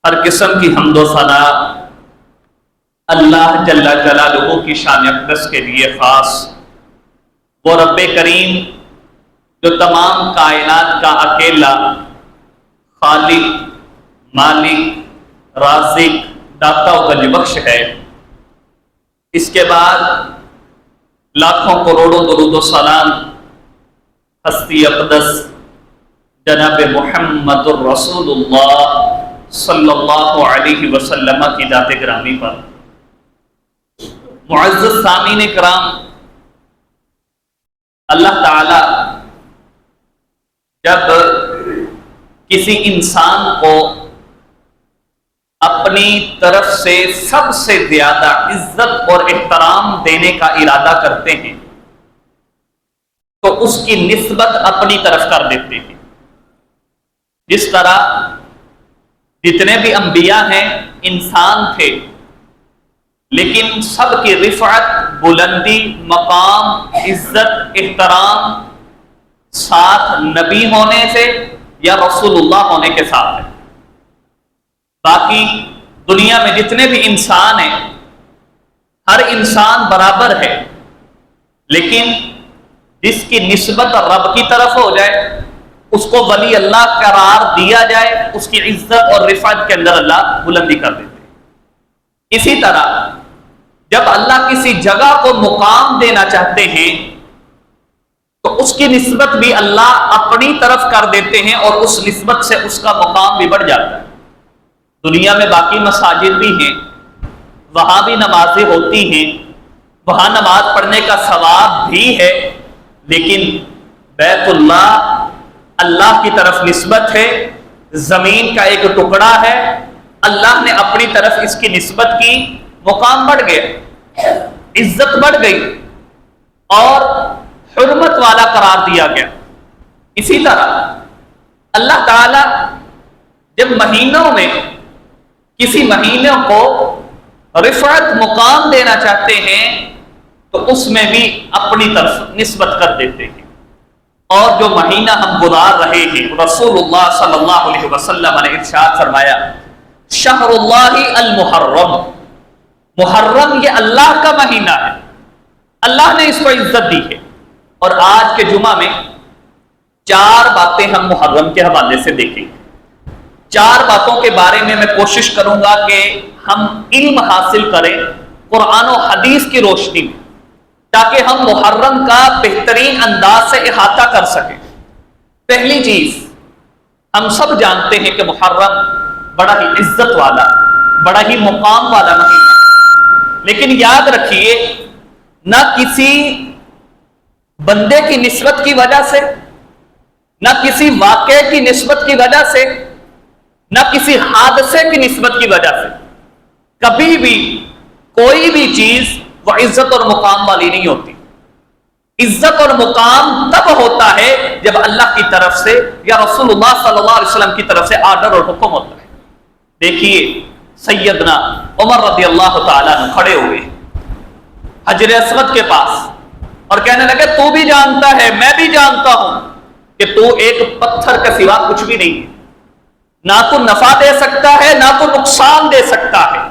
ہر قسم کی حمد و ثنا اللہ جل جلالہ کی شان اقدس کے لیے خاص۔ وہ رب کریم جو تمام کائنات کا اکیلا خالق، مالک، رازق، داتا و گنج بخش ہے۔ اس کے بعد لاکھوں کروڑوں درود و سلام ہستی اقدس جناب محمد الرسول اللہ صلی اللہ علیہ وسلم کی ذات گرامی پر۔ معزز سامعین کرام، اللہ تعالی جب کسی انسان کو اپنی طرف سے سب سے زیادہ عزت اور احترام دینے کا ارادہ کرتے ہیں تو اس کی نسبت اپنی طرف کر دیتے ہیں۔ جس طرح جتنے بھی انبیاء ہیں انسان تھے، لیکن سب کی رفعت، بلندی، مقام، عزت، احترام ساتھ نبی ہونے سے یا رسول اللہ ہونے کے ساتھ ہے۔ باقی دنیا میں جتنے بھی انسان ہیں ہر انسان برابر ہے، لیکن جس کی نسبت رب کی طرف ہو جائے اس کو ولی اللہ قرار دیا جائے، اس کی عزت اور رفعت کے اندر اللہ بلندی کر دیتے ہیں۔ اسی طرح جب اللہ کسی جگہ کو مقام دینا چاہتے ہیں تو اس کی نسبت بھی اللہ اپنی طرف کر دیتے ہیں اور اس نسبت سے اس کا مقام بھی بڑھ جاتا ہے۔ دنیا میں باقی مساجد بھی ہیں، وہاں بھی نمازیں ہوتی ہیں، وہاں نماز پڑھنے کا ثواب بھی ہے، لیکن بیت اللہ اللہ کی طرف نسبت ہے، زمین کا ایک ٹکڑا ہے، اللہ نے اپنی طرف اس کی نسبت کی، مقام بڑھ گیا، عزت بڑھ گئی اور حرمت والا قرار دیا گیا۔ اسی طرح اللہ تعالی جب مہینوں میں کسی مہینوں کو رفعت مقام دینا چاہتے ہیں تو اس میں بھی اپنی طرف نسبت کر دیتے ہیں۔ اور جو مہینہ ہم گزار رہے ہیں، رسول اللہ صلی اللہ علیہ وسلم نے ارشاد فرمایا، شہر اللہ المحرم، محرم یہ اللہ کا مہینہ ہے، اللہ نے اس کو عزت دی ہے۔ اور آج کے جمعہ میں 4 باتیں ہم محرم کے حوالے سے دیکھیں گے۔ 4 باتوں کے بارے میں کوشش کروں گا کہ ہم علم حاصل کریں قرآن و حدیث کی روشنی میں، تاکہ ہم محرم کا بہترین انداز سے احاطہ کر سکیں۔ پہلی چیز، ہم سب جانتے ہیں کہ محرم بڑا ہی عزت والا، بڑا ہی مقام والا مہینہ، لیکن یاد رکھیے نہ کسی بندے کی نسبت کی وجہ سے، نہ کسی واقعے کی نسبت کی وجہ سے، نہ کسی حادثے کی نسبت کی وجہ سے کبھی بھی کوئی بھی چیز وہ عزت اور مقام والی نہیں ہوتی۔ عزت اور مقام تب ہوتا ہے جب اللہ کی طرف سے یا رسول اللہ صلی اللہ علیہ وسلم کی طرف سے آرڈر اور حکم ہوتا ہے۔ دیکھیے سیدنا عمر رضی اللہ تعالیٰ عنہ کھڑے ہوئے حجر اسود کے پاس اور کہنے لگے، تو بھی جانتا ہے، میں بھی جانتا ہوں کہ تو ایک پتھر کے سوا کچھ بھی نہیں ہے، نہ تو نفع دے سکتا ہے نہ تو نقصان دے سکتا ہے۔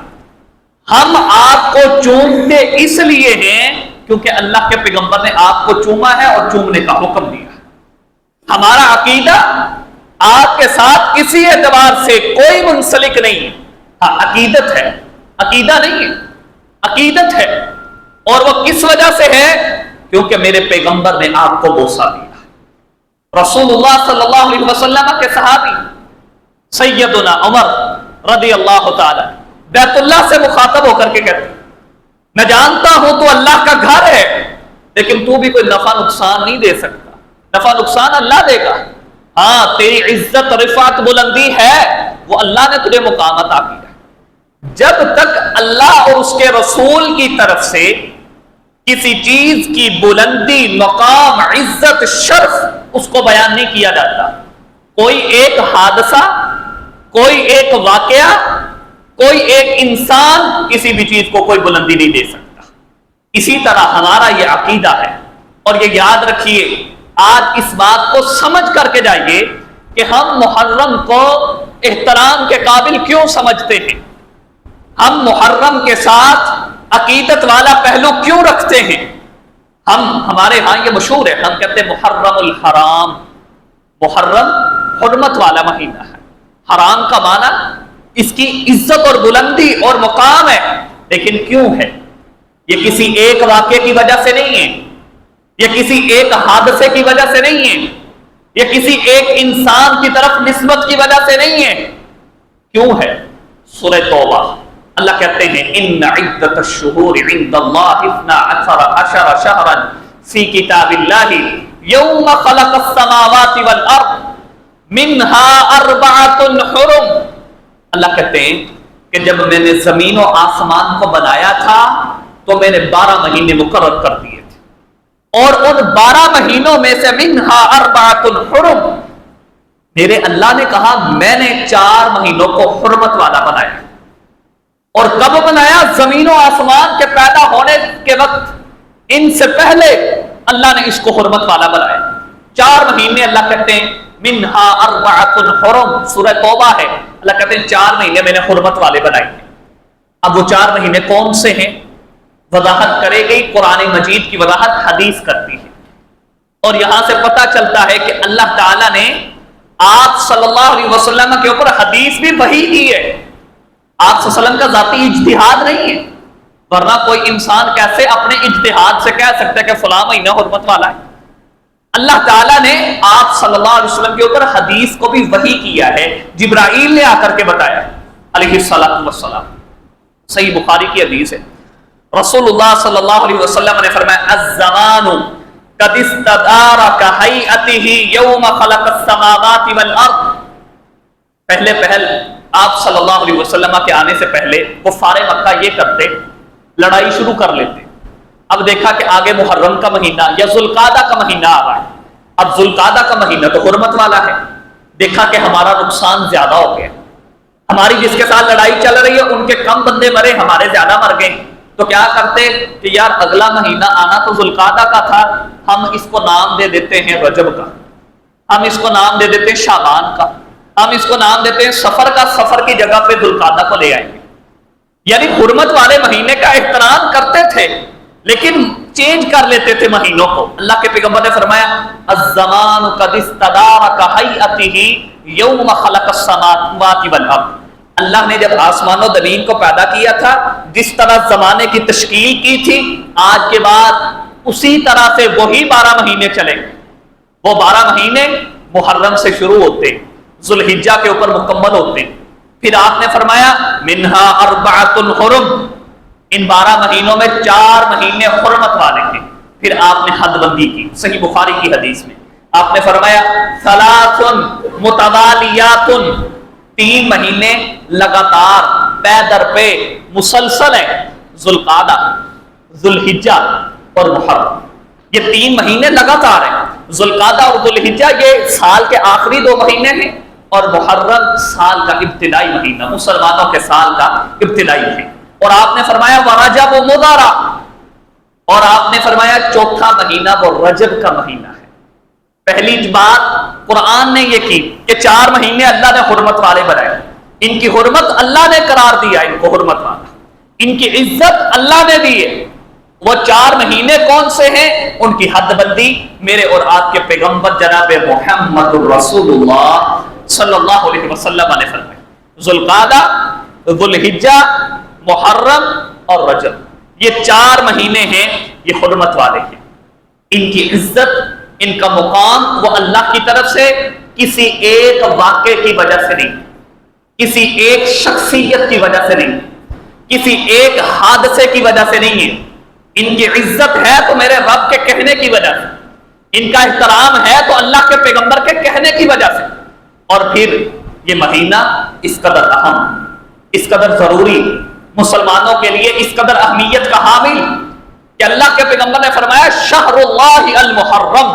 ہم آپ کو چومتے اس لیے ہیں کیونکہ اللہ کے پیغمبر نے آپ کو چوما ہے اور چومنے کا حکم دیا ہے۔ ہمارا عقیدہ آپ کے ساتھ کسی اعتبار سے کوئی منسلک نہیں ہے، ہاں عقیدت ہے، عقیدہ نہیں ہے، عقیدت ہے۔ اور وہ کس وجہ سے ہے؟ کیونکہ میرے پیغمبر نے آپ کو بوسہ دیا۔ رسول اللہ صلی اللہ علیہ وسلم کے صحابی سیدنا عمر رضی اللہ تعالی بیت اللہ سے مخاطب ہو کر کے کہتے ہیں، میں جانتا ہوں تو اللہ کا گھر ہے، لیکن تو بھی کوئی نفع نقصان نہیں دے سکتا، نفع نقصان اللہ دے گا۔ ہاں تیری عزت رفعت بلندی ہے، وہ اللہ نے تجھے مقام عطا کیا ہے۔ جب تک اللہ اور اس کے رسول کی طرف سے کسی چیز کی بلندی، مقام، عزت، شرف اس کو بیان نہیں کیا جاتا، کوئی ایک حادثہ، کوئی ایک واقعہ، کوئی ایک انسان کسی بھی چیز کو کوئی بلندی نہیں دے سکتا۔ اسی طرح ہمارا یہ عقیدہ ہے، اور یہ یاد رکھیے، آج اس بات کو سمجھ کر کے جائیے کہ ہم محرم کو احترام کے قابل کیوں سمجھتے ہیں، ہم محرم کے ساتھ عقیدت والا پہلو کیوں رکھتے ہیں۔ ہمارے ہاں یہ مشہور ہے، ہم کہتے ہیں محرم الحرام، محرم حرمت والا مہینہ ہے، حرام کا معنی اس کی عزت اور بلندی اور مقام ہے، لیکن کیوں ہے؟ یہ کسی ایک واقعے کی وجہ سے نہیں ہے، یہ کسی ایک حادثے کی وجہ سے نہیں ہے، یہ کسی ایک انسان کی طرف نسبت کی وجہ سے نہیں ہے۔ کیوں ہے؟ سورہ توبہ اللہ کہتے ہیں ان عدت الشہور عند اللہ 12 شہرا فی کتاب اللہ یوم خلق السماوات والارض منها 4 حرم۔ اللہ کہتے ہیں کہ جب میں نے زمین و آسمان کو بنایا تھا تو میں نے 12 مہینے مقرر کر دیے تھے، اور ان 12 مہینوں میں سے منها 4 حرم، میرے اللہ نے کہا میں نے 4 مہینوں کو حرمت والا بنایا۔ اور کب بنایا؟ زمین و آسمان کے پیدا ہونے کے وقت، ان سے پہلے اللہ نے اس کو حرمت والا بنایا۔ 4 مہینے اللہ کہتے ہیں منہا 4 حرم، سورہ توبہ ہے، اللہ کہتے ہیں 4 مہینے میں نے حرمت والے بنائے ہیں۔ اب وہ 4 مہینے کون سے ہیں؟ وضاحت کرے گئی، قرآن مجید کی وضاحت حدیث کرتی ہے، اور یہاں سے پتہ چلتا ہے کہ اللہ تعالیٰ نے آپ صلی اللہ علیہ وسلم کے اوپر حدیث بھی وحی کی ہے، آپ صلی اللہ علیہ وسلم کا ذاتی اجتہاد نہیں ہے، ورنہ کوئی انسان کیسے اپنے اجتہاد سے کہہ سکتا ہے کہ فلاں مہینہ حرمت والا ہے۔ اللہ تعالیٰ نے آپ صلی اللہ علیہ وسلم کے اوپر حدیث کو بھی وحی کیا ہے، جبرائیل نے آ کر کے بتایا علیہ السلام۔ صحیح بخاری کی حدیث ہے، رسول اللہ صلی اللہ علیہ وسلم نے فرمایا الزمان قد استدار كهيئته يوم خلق السماوات والارض۔ پہلے پہل آپ صلی اللہ علیہ وسلم کے آنے سے پہلے کفار مکہ یہ کرتے، لڑائی شروع کر لیتے۔ اب دیکھا کہ آگے محرم کا مہینہ یا ذوالقعدہ کا مہینہ آ رہا ہے، اب ذوالقعدہ کا مہینہ تو حرمت والا ہے، دیکھا کہ ہمارا نقصان زیادہ ہو گیا، ہماری جس کے ساتھ لڑائی چل رہی ہے ان کے کم بندے مرے، ہمارے زیادہ مر گئے، تو کیا کرتے کہ یار اگلا مہینہ آنا تو ذوالقعدہ کا تھا، ہم اس کو نام دے دیتے ہیں رجب کا، ہم اس کو نام دے دیتے ہیں شعبان کا، ہم اس کو نام دیتے ہیں سفر کا، سفر کی جگہ پہ ذوالقعدہ کو لے آئیں گے۔ یعنی حرمت والے مہینے کا احترام کرتے تھے لیکن چینج کر لیتے تھے مہینوں کو۔ اللہ کے پیغمبر نے فرمایا الزمان قد استدار كهيئته يوم خلق السماوات والارض۔ اللہ نے جب آسمان و زمین کو پیدا کیا تھا، جس طرح زمانے کی تشکیل کی تھی، آج کے بعد اسی طرح سے وہی 12 مہینے چلیں گے۔ وہ 12 مہینے محرم سے شروع ہوتے ہیں، ذوالحجہ کے اوپر مکمل ہوتے ہیں۔ پھر آپ نے فرمایا منہا 4 حرم، ان 12 مہینوں میں 4 مہینے حرمت والے ہیں۔ پھر آپ نے حد بندی کی، صحیح بخاری کی حدیث میں آپ نے فرمایا 3 متوالیات، 3 مہینے لگاتار پے در پہ مسلسل ہیں، ذوالقعدہ، ذوالحجہ اور محرم، یہ 3 مہینے لگاتار ہیں۔ ذوالقعدہ اور ذوالحجہ یہ سال کے آخری 2 مہینے ہیں، اور محرم سال کا ابتدائی مہینہ، مسلمانوں کے سال کا ابتدائی ہے۔ اور آپ نے فرمایا ورجب مضر، اور آپ نے فرمایا 4تھا مہینہ وہ رجب کا مہینہ ہے۔ پہلی بات قرآن نے یہ کی کہ 4 مہینے اللہ نے حرمت والے بنائے، ان کی حرمت اللہ نے قرار دیا، ان کو حرمت والا، ان کی عزت اللہ نے دی ہے۔ وہ 4 مہینے کون سے ہیں؟ ان کی حد بندی میرے اور آپ کے پیغمبر جناب محمد رسول اللہ صلی اللہ علیہ وسلم نے فرمایا ذوالقعدہ، ذوالحجہ، محرم اور رجب، یہ 4 مہینے ہیں، یہ حرمت والے ہیں۔ ان کی عزت، ان کا مقام وہ اللہ کی طرف سے کسی ایک واقعے کی وجہ سے نہیں، کسی ایک شخصیت کی وجہ سے نہیں، کسی ایک حادثے کی وجہ سے نہیں ہے۔ ان کی عزت ہے تو میرے رب کے کہنے کی وجہ سے، ان کا احترام ہے تو اللہ کے پیغمبر کے کہنے کی وجہ سے۔ اور پھر یہ مہینہ اس قدر اہم، اس قدر ضروری، مسلمانوں کے لیے اس قدر اہمیت کا حامل کہ اللہ کے پیغمبر نے فرمایا شہر اللہ المحرم،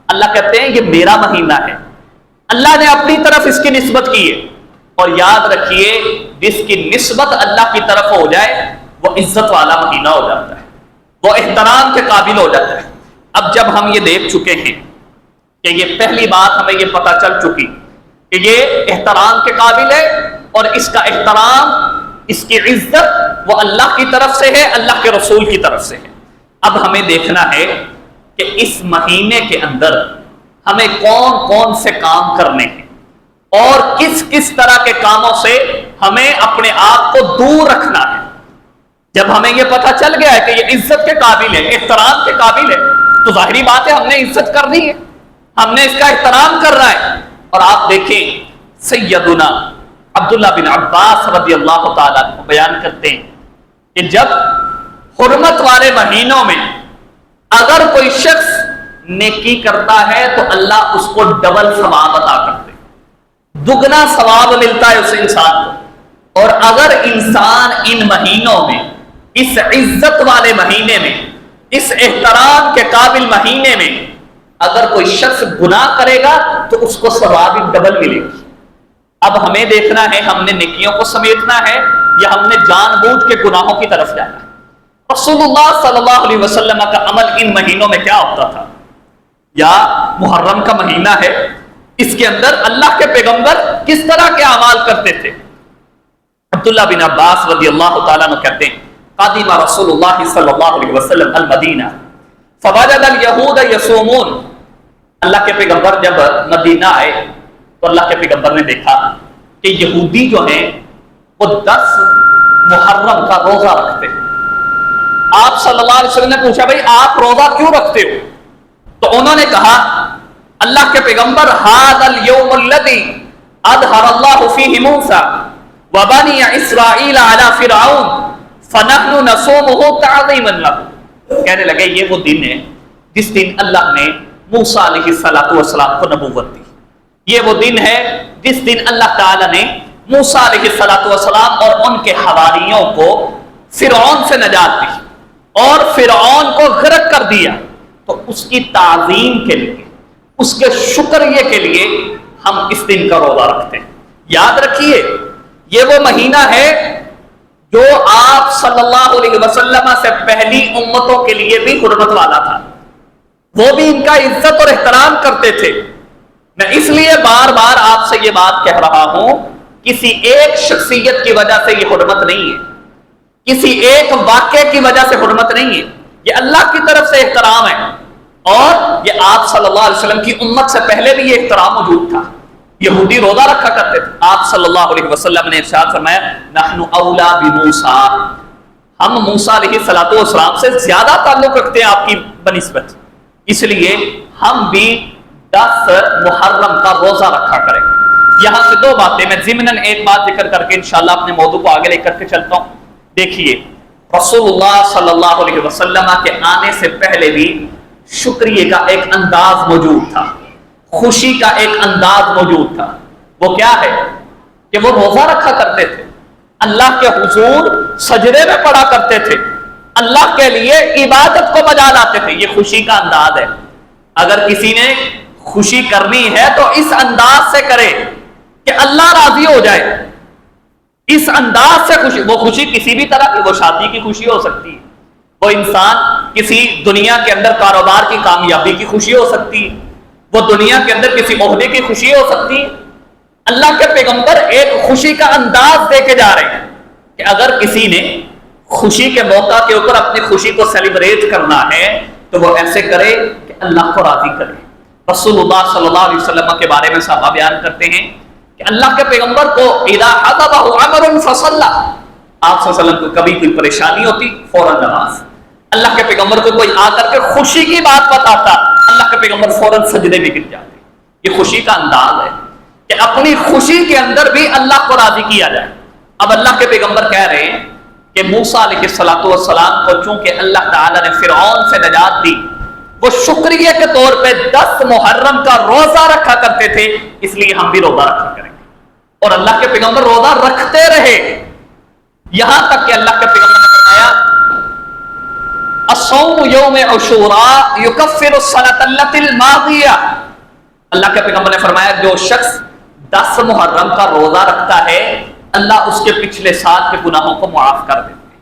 اللہ کہتے ہیں یہ میرا مہینہ ہے، اللہ نے اپنی طرف اس کی نسبت کی ہے۔ اور یاد رکھیے جس کی نسبت اللہ کی طرف ہو جائے وہ عزت والا مہینہ ہو جاتا ہے، وہ احترام کے قابل ہو جاتا ہے۔ اب جب ہم یہ دیکھ چکے ہیں کہ یہ پہلی بات ہمیں یہ پتہ چل چکی کہ یہ احترام کے قابل ہے اور اس کا احترام، اس کی عزت وہ اللہ کی طرف سے ہے، اللہ کے رسول کی طرف سے ہے۔ اب ہمیں دیکھنا ہے کہ اس مہینے کے اندر ہمیں کون کون سے کام کرنے ہیں اور کس کس طرح کے کاموں سے ہمیں اپنے آپ کو دور رکھنا ہے۔ جب ہمیں یہ پتہ چل گیا ہے کہ یہ عزت کے قابل ہے، احترام کے قابل ہے، تو ظاہری بات ہے ہم نے عزت کرنی ہے، ہم نے اس کا احترام کرنا ہے۔ اور آپ دیکھیں سیدنا عبداللہ بن عباس رضی اللہ تعالیٰ عنہ بیان کرتے ہیں کہ جب حرمت والے مہینوں میں اگر کوئی شخص نیکی کرتا ہے تو اللہ اس کو ڈبل ثواب عطا کرتے، دگنا ثواب ملتا ہے اس انسان کو۔ اور اگر انسان ان مہینوں میں، اس عزت والے مہینے میں، اس احترام کے قابل مہینے میں اگر کوئی شخص گناہ کرے گا تو اس کو ثواب ڈبل ملے گی۔ اب ہمیں دیکھنا ہے ہم نے نیکیوں کو سمیٹنا ہے یا ہم نے جان بوجھ کے گناہوں کی طرف جانا ہے۔ رسول اللہ صلی اللہ علیہ وسلم کا عمل ان مہینوں میں کیا ہوتا تھا؟ یا محرم کا مہینہ ہے، اس کے اندر اللہ کے پیغمبر کس طرح کے اعمال کرتے تھے؟ عبداللہ بن عباس رضی اللہ تعالیٰ عنہ کہتے ہیں قادم رسول اللہ صلی اللہ علیہ وسلم المدینہ فوجد الیہود یصومون، اللہ کے پیغمبر جب مدینہ آئے تو اللہ کے پیغمبر نے دیکھا کہ یہودی جو ہیں وہ 10 محرم کا روزہ رکھتے ہیں۔ آپ صلی اللہ علیہ وسلم نے پوچھا بھائی آپ روزہ کیوں رکھتے ہو؟ تو انہوں نے کہا اللہ کے پیغمبر ھذا الیوم الذی اظہر اللہ فیہ موسیٰ وبنی اسرائیل علی فرعون فنحن نصومہ تعظیما لہ، کہنے لگے یہ وہ دن ہے جس دن اللہ نے موسیٰ علیہ السلام کو نبوت دی، یہ وہ دن ہے جس دن اللہ تعالی نے موسیٰ علیہ السلام اور ان کے حواریوں کو فرعون سے نجات دی اور فرعون کو غرق کر دیا۔ تو اس کی تعظیم کے لیے، اس کے شکریہ کے لیے ہم اس دن کا روزہ رکھتے ہیں۔ یاد رکھیے یہ وہ مہینہ ہے جو آپ صلی اللہ علیہ وسلم سے پہلی امتوں کے لیے بھی حرمت والا تھا، وہ بھی ان کا عزت اور احترام کرتے تھے۔ میں اس لیے بار بار آپ سے یہ بات کہہ رہا ہوں، کسی ایک شخصیت کی وجہ سے یہ حرمت نہیں ہے، کسی ایک واقعے کی وجہ سے حرمت نہیں ہے، یہ اللہ کی طرف سے احترام ہے اور یہ آپ صلی اللہ علیہ وسلم کی امت سے پہلے بھی یہ احترام موجود تھا۔ یہودی روزہ رکھا کرتے تھے، آپ صلی اللہ علیہ وسلم نے ارشاد فرمایا نحن اولا بموسیٰ، ہم موسیٰ علیہ السلام سے زیادہ تعلق رکھتے ہیں آپ کی بنسبت، اس لیے ہم بھی 10 محرم کا روزہ رکھا کریں۔ یہاں سے 2 باتیں میں ضمناً ایک بات ذکر کر کے انشاءاللہ اپنے موضوع کو آگے لے کر کے چلتا ہوں۔ دیکھیے رسول اللہ صلی اللہ علیہ وسلم کے آنے سے پہلے بھی شکریہ کا ایک انداز موجود تھا، خوشی کا ایک انداز موجود تھا۔ وہ کیا ہے کہ وہ روزہ رکھا کرتے تھے، اللہ کے حضور سجدے میں پڑا کرتے تھے، اللہ کے لیے عبادت کو بجا لاتے تھے۔ یہ خوشی کا انداز ہے۔ اگر کسی نے خوشی کرنی ہے تو اس انداز سے کرے کہ اللہ راضی ہو جائے، اس انداز سے خوشی۔ وہ خوشی کسی بھی طرح کی، وہ شادی کی خوشی ہو سکتی ہے، وہ انسان کسی دنیا کے اندر کاروبار کی کامیابی کی خوشی ہو سکتی ہے، وہ دنیا کے اندر کسی عہدے کی خوشی ہو سکتی ہے۔ اللہ کے پیغمبر ایک خوشی کا انداز دے کے جا رہے ہیں کہ اگر کسی نے خوشی کے موقع کے اوپر اپنی خوشی کو سیلیبریٹ کرنا ہے تو وہ ایسے کرے کہ اللہ کو راضی کرے۔ رسول اللہ صلی اللہ علیہ وسلم کے بارے میں صحابہ بیان کرتے ہیں کہ اللہ کے پیغمبر کو اذا حضبہ امر فصلی، آپ صلی اللہ علیہ وسلم کو کبھی کوئی پریشانی ہوتی فوراً نماز، اللہ کے پیغمبر کو کوئی آ کر کے خوشی کی بات بتاتا اللہ کے پیغمبر فوراً سجدے میں گر جاتے۔ یہ خوشی کا انداز ہے کہ اپنی خوشی کے اندر بھی اللہ کو راضی کیا جائے۔ اب اللہ کے پیغمبر کہہ رہے ہیں کہ موسیٰ علیہ السلام کو چونکہ اللہ تعالیٰ نے فرعون سے نجات دی، وہ شکریہ کے طور پہ 10 محرم کا روزہ رکھا کرتے تھے، اس لیے ہم بھی روزہ رکھا کریں گے۔ اور اللہ کے پیغمبر روزہ رکھتے رہے، یہاں تک کہ اللہ کے پیغمبر نے فرمایا الصوم یوم عاشوراء یکفر السنۃ التی الماضیہ، اللہ کے پیغمبر نے فرمایا جو شخص 10 محرم کا روزہ رکھتا ہے اللہ اس کے پچھلے سال کے گناہوں کو معاف کر دیتے ہیں۔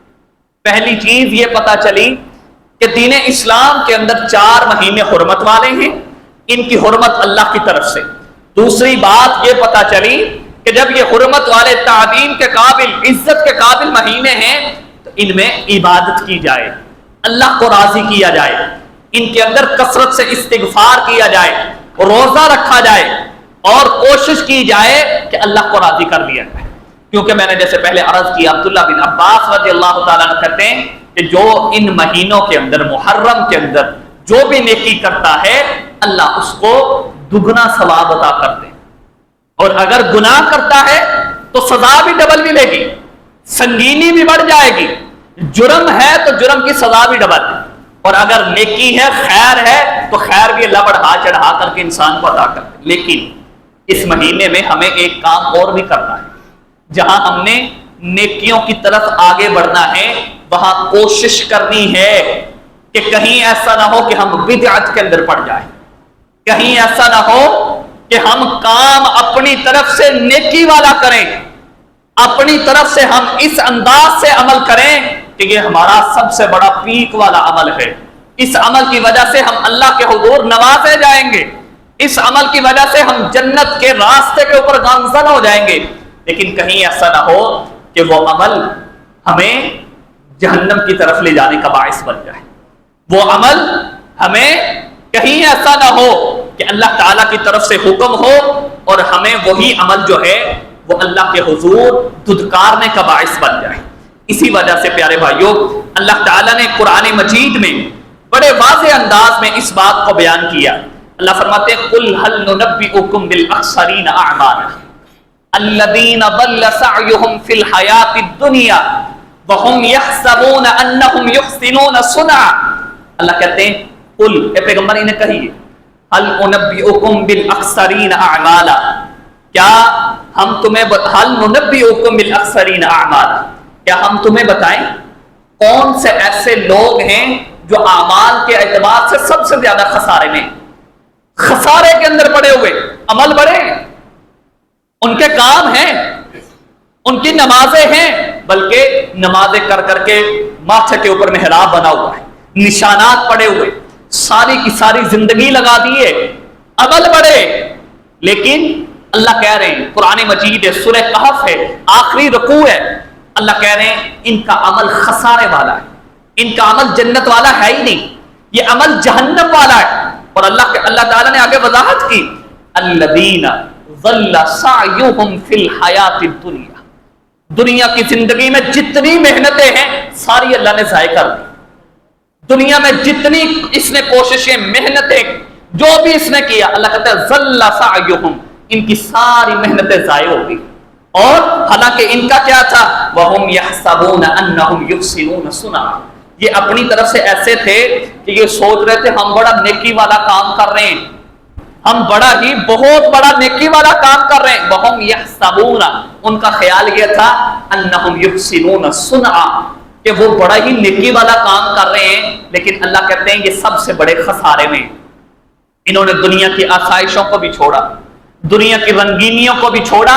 پہلی چیز یہ پتہ چلی کہ دین اسلام کے اندر 4 مہینے حرمت والے ہیں، ان کی حرمت اللہ کی طرف سے، دوسری بات یہ پتہ چلی کہ جب یہ حرمت والے تعظیم کے قابل عزت کے قابل مہینے ہیں تو ان میں عبادت کی جائے، اللہ کو راضی کیا جائے، ان کے اندر کثرت سے استغفار کیا جائے، روزہ رکھا جائے اور کوشش کی جائے کہ اللہ کو راضی کر لیا جائے۔ کیونکہ میں نے جیسے پہلے عرض کیا، عبداللہ بن عباس رضی اللہ تعالیٰ عنہ کہتے ہیں کہ جو ان مہینوں کے اندر، محرم کے اندر جو بھی نیکی کرتا ہے اللہ اس کو دگنا ثواب عطا کرتے ہیں، اور اگر گناہ کرتا ہے تو سزا بھی ڈبل ملے گی، سنگینی بھی بڑھ جائے گی، جرم ہے تو جرم کی سزا بھی ڈبل، اور اگر نیکی ہے، خیر ہے تو خیر بھی اللہ بڑھا چڑھا کر کے انسان کو عطا کرتے ہیں۔ لیکن اس مہینے میں ہمیں ایک کام اور بھی کرنا ہے، جہاں ہم نے نیکیوں کی طرف آگے بڑھنا ہے وہاں کوشش کرنی ہے کہ کہیں ایسا نہ ہو کہ ہم بدعت کے اندر پڑ جائیں، کہیں ایسا نہ ہو کہ ہم کام اپنی طرف سے نیکی والا کریں، اپنی طرف سے ہم اس انداز سے عمل کریں کہ یہ ہمارا سب سے بڑا پیک والا عمل ہے، اس عمل کی وجہ سے ہم اللہ کے حضور نوازے جائیں گے، اس عمل کی وجہ سے ہم جنت کے راستے کے اوپر گامزن ہو جائیں گے، لیکن کہیں ایسا نہ ہو کہ وہ عمل ہمیں جہنم کی طرف لے جانے کا باعث بن جائے، وہ عمل ہمیں کہیں ایسا نہ ہو کہ اللہ تعالیٰ کی طرف سے حکم ہو اور ہمیں وہی عمل جو ہے وہ اللہ کے حضور دھتکارنے کا باعث بن جائے۔ اسی وجہ سے پیارے بھائیوں، اللہ تعالیٰ نے قرآن مجید میں بڑے واضح انداز میں اس بات کو بیان کیا۔ اللہ فرماتے ہیں قُلْ هَلْ نُنَبِّئُكُمْ بِالْأَخْسَرِينَ أَعْمَالًا الَّذِينَ ضَلَّ سَعْيُهُمْ فِي الْحَيَاةِ الدُّنْيَا وَهُمْ يَحْسَبُونَ أَنَّهُمْ يُحْسِنُونَ صُنْعًا۔ اللہ کہتے ہیں قل، اے پیغمبر انہیں کہیے، هل انبئکم بالاخسرین اعمالا، کیا ہم تمہیں هل ننبئکم بالاخسرین اعمالا، کیا ہم تمہیں بتائیں کون سے ایسے لوگ ہیں جو اعمال کے اعتبار سے سب سے زیادہ خسارے میں، خسارے کے اندر پڑے ہوئے، عمل بڑے ہیں، ان کے کام ہیں، ان کی نمازیں ہیں، بلکہ نمازیں کر کر کے ماتھے کے اوپر محراب بنا ہوا ہے، نشانات پڑے ہوئے، ساری کی ساری زندگی لگا دیے، عمل بڑے، لیکن اللہ کہہ رہے ہیں، قرآن مجید ہے، سورہ کہف ہے، آخری رکوع ہے، اللہ کہہ رہے ہیں ان کا عمل خسارے والا ہے، ان کا عمل جنت والا ہے ہی نہیں، یہ عمل جہنم والا ہے۔ اور اللہ تعالیٰ نے آگے وضاحت کی، الذین ضل سعیہم فی الحیاۃ الدنیا، دنیا کی زندگی میں جتنی محنتیں ہیں ساری اللہ نے ضائع کر دی، دنیا میں جتنی اس نے کوششیں، محنتیں، جو بھی اس نے کیا، اللہ کہتا ہے ضل سعیہم، ان کی ساری محنتیں ضائع ہو گئی، اور حالانکہ ان کا کیا تھا، وَهُمْ يَحْسَبُونَ أَنَّهُمْ يُحْسِنُونَ صُنْعًا، یہ اپنی طرف سے ایسے تھے کہ یہ سوچ رہے تھے ہم بڑا نیکی والا کام کر رہے ہیں، ہم بڑا ہی بہت بڑا نیکی والا کام کر رہے ہیں، وَهُمْ يَحْسَبُونَ، ان کا خیال یہ تھا أَنَّهُمْ يُحْسِنُونَ صُنْعًا کہ وہ بڑا ہی نیکی والا کام کر رہے ہیں، لیکن اللہ کہتے ہیں یہ سب سے بڑے خسارے میں، انہوں نے دنیا کی آسائشوں کو بھی چھوڑا، دنیا کی رنگینیوں کو بھی چھوڑا،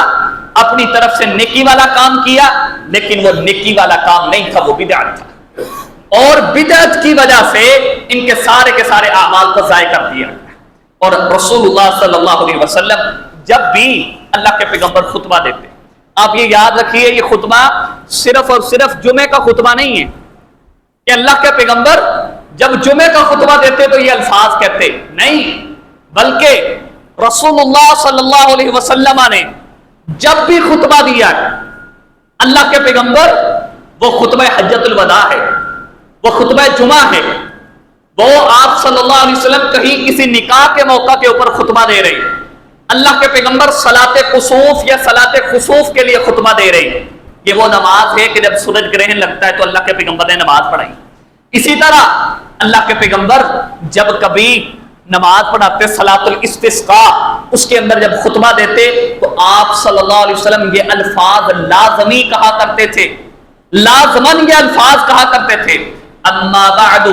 اپنی طرف سے نیکی والا کام کیا، لیکن وہ نیکی والا کام نہیں تھا، وہ بدعت تھا، اور بدعت کی وجہ سے ان کے سارے اعمال کو ضائع کر دیا۔ اور رسول اللہ صلی اللہ علیہ وسلم جب بھی اللہ کے پیغمبر خطبہ دیتے، آپ یہ یاد رکھیے یہ خطبہ صرف اور صرف جمعے کا خطبہ نہیں ہے کہ اللہ کے پیغمبر جب جمعے کا خطبہ دیتے تو یہ الفاظ کہتے، نہیں، بلکہ رسول اللہ صلی اللہ علیہ وسلم نے جب بھی خطبہ دیا ہے، اللہ کے پیغمبر، وہ خطبہ حجۃ الوداع ہے، وہ خطبہ جمعہ ہے، وہ آپ صلی اللہ علیہ وسلم کہیں کسی نکاح کے موقع کے اوپر خطبہ دے رہے ہیں، اللہ کے پیغمبر صلاۃ کسوف یا صلاۃ خسوف کے لیے خطبہ دے رہے ہیں، یہ وہ نماز ہے کہ جب سورج گرہن لگتا ہے تو اللہ کے پیغمبر نے نماز پڑھائی۔ اسی طرح اللہ کے پیغمبر جب کبھی نماز پڑھاتے صلاۃ الاستسقاء، اس کے اندر جب خطبہ دیتے تو آپ صلی اللہ علیہ وسلم یہ الفاظ لازمی کہا کرتے تھے، لازمن یہ الفاظ کہا کرتے تھے، اما بعد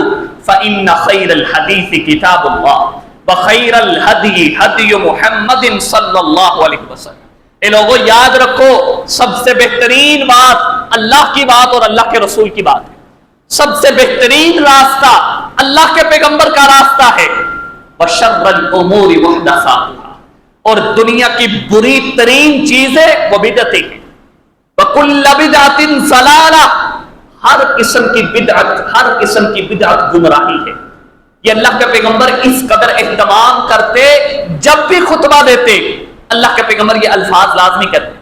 فإن خیر الحدیث کتاب اللہ وخیر الہدی ہدی محمد صلی اللہ علیہ وسلم۔ اے لوگوں یاد رکھو، سب سے بہترین بات اللہ کی بات اور اللہ کے رسول کی بات ہے، سب سے بہترین راستہ اللہ کے پیغمبر کا راستہ ہے، وشر الامور محدثاتها، اور دنیا کی بری ترین چیزیں وہ بدعتیں ہیں. وَكُلَّ بِدْعَةٍ ضَلَالَةٍ، ہر قسم کی بدعت، ہر قسم کی بدعت گمراہی ہے. یہ اللہ کے پیغمبر اس قدر اہتمام کرتے، جب بھی خطبہ دیتے اللہ کے پیغمبر یہ الفاظ لازمی کرتے،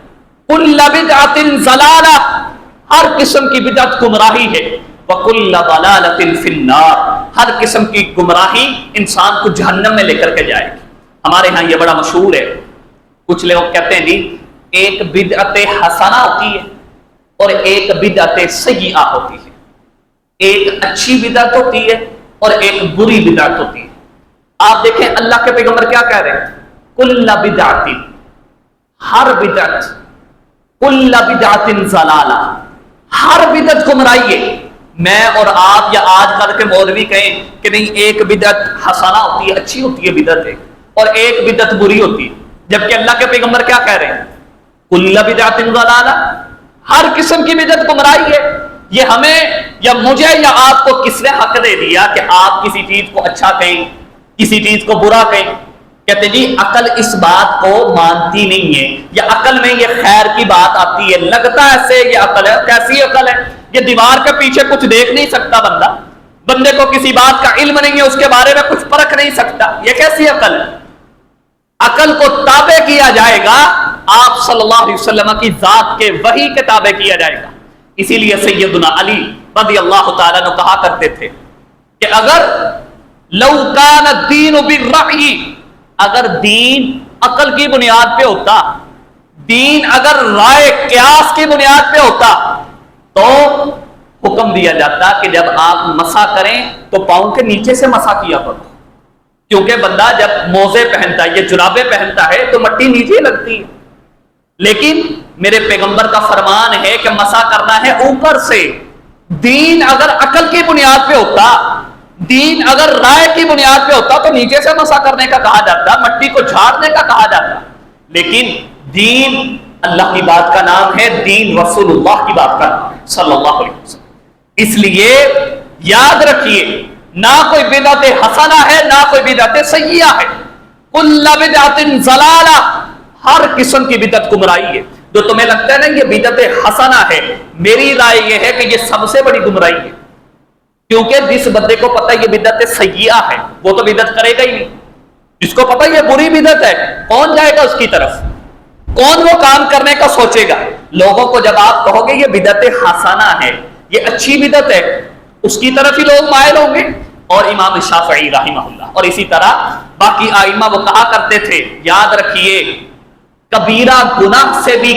کُلَّ بِدْعَةٍ ضَلَالَةٍ، ہر قسم کی بدعت گمراہی ہے. وَكُلَّ ضَلَالَةٍ فِي النَّارِ، ہر قسم کی گمراہی انسان کو جہنم میں لے کر کے جائے گی. ہمارے ہاں یہ بڑا مشہور ہے، کچھ لوگ کہتے ہیں جی ایک بدعت حسنہ ہوتی ہے اور ایک بدعت سیئہ ہوتی ہے. ایک اچھی بدعت ہوتی ہے اور ایک بری بدعت ہوتی ہے. آپ دیکھیں اللہ کے پیغمبر کیا کہہ رہے ہیں، کل بدعت، ہر بدعت، کل بدعت ضلالہ، ہر بدعت گمراہی ہے. میں اور آپ یا آج کل کے مولوی کہیں کہ نہیں ایک بدعت حسنہ ہوتی ہے، اچھی ہوتی ہے بدعت ہے، اور ایک بدعت بری ہوتی ہے، جبکہ اللہ کے پیغمبر کیا کہہ رہے ہیں، کل بدعت ضلالہ، ہر قسم کی بدعت گمراہی ہے. یہ ہمیں یا مجھے یا آپ کو کس نے حق دے دیا کہ آپ کسی چیز کو اچھا کہیں، کسی چیز کو برا کہیں؟ کہتے جی عقل اس بات کو مانتی نہیں ہے، یا عقل میں یہ خیر کی بات آتی ہے، لگتا ہے ایسے یہ عقل ہے. کیسی عقل ہے؟ یہ دیوار کے پیچھے کچھ دیکھ نہیں سکتا بندہ، بندے کو کسی بات کا علم نہیں ہے، اس کے بارے میں کچھ پرکھ نہیں سکتا، یہ کیسی عقل ہے؟ عقل کو تابع کیا جائے گا آپ صلی اللہ علیہ وسلم کی ذات کے وحی کے تابع کیا جائے گا. اسی لیے سیدنا علی رضی اللہ تعالیٰ نے کہا کرتے تھے کہ اگر لو کان الدین بالرأی، اگر دین عقل کی بنیاد پہ ہوتا، دین اگر رائے قیاس کی بنیاد پہ ہوتا، تو حکم دیا جاتا کہ جب آپ مسح کریں تو پاؤں کے نیچے سے مسح کیا کرو، کیونکہ بندہ جب موزے پہنتا ہے یا جرابیں پہنتا ہے تو مٹی نیچے لگتی ہے. لیکن میرے پیغمبر کا فرمان ہے کہ مسح کرنا ہے اوپر سے. دین اگر عقل کی بنیاد پہ ہوتا، دین اگر رائے کی بنیاد پہ ہوتا تو نیچے سے مسح کرنے کا کہا جاتا، مٹی کو جھاڑنے کا کہا جاتا. لیکن دین اللہ کی بات کا نام ہے، دین رسول اللہ کی بات کا نام ہے صلی اللہ علیہ وسلم. اس لیے یاد رکھیے، نہ کوئی بدعت حسنہ ہے نہ کوئی بدعت سیئہ ہے. کل بدعت ضلالہ، ہر قسم کی بدعت گمراہی ہے. جو تمہیں لگتا ہے نا یہ بدعت حسنہ ہے، میری رائے یہ ہے کہ یہ سب سے بڑی گمراہی ہے. کیونکہ جس بندے کو پتہ یہ بدعت سیئہ ہے وہ تو بدعت کرے گا ہی نہیں. جس کو پتہ یہ بری بدعت ہے کون جائے گا اس کی طرف، کون وہ کام کرنے کا سوچے گا؟ لوگوں کو جب آپ کہو گے یہ بدعت حسنہ ہے، یہ اچھی بدعت ہے، اس کی طرف ہی لوگ مائل ہوں گے. اور امام شافعی رحمہ اللہ اور اسی طرح باقی ائمہ وہ کہا کرتے تھے، یاد رکھیے کبیرہ گناہ سے بھی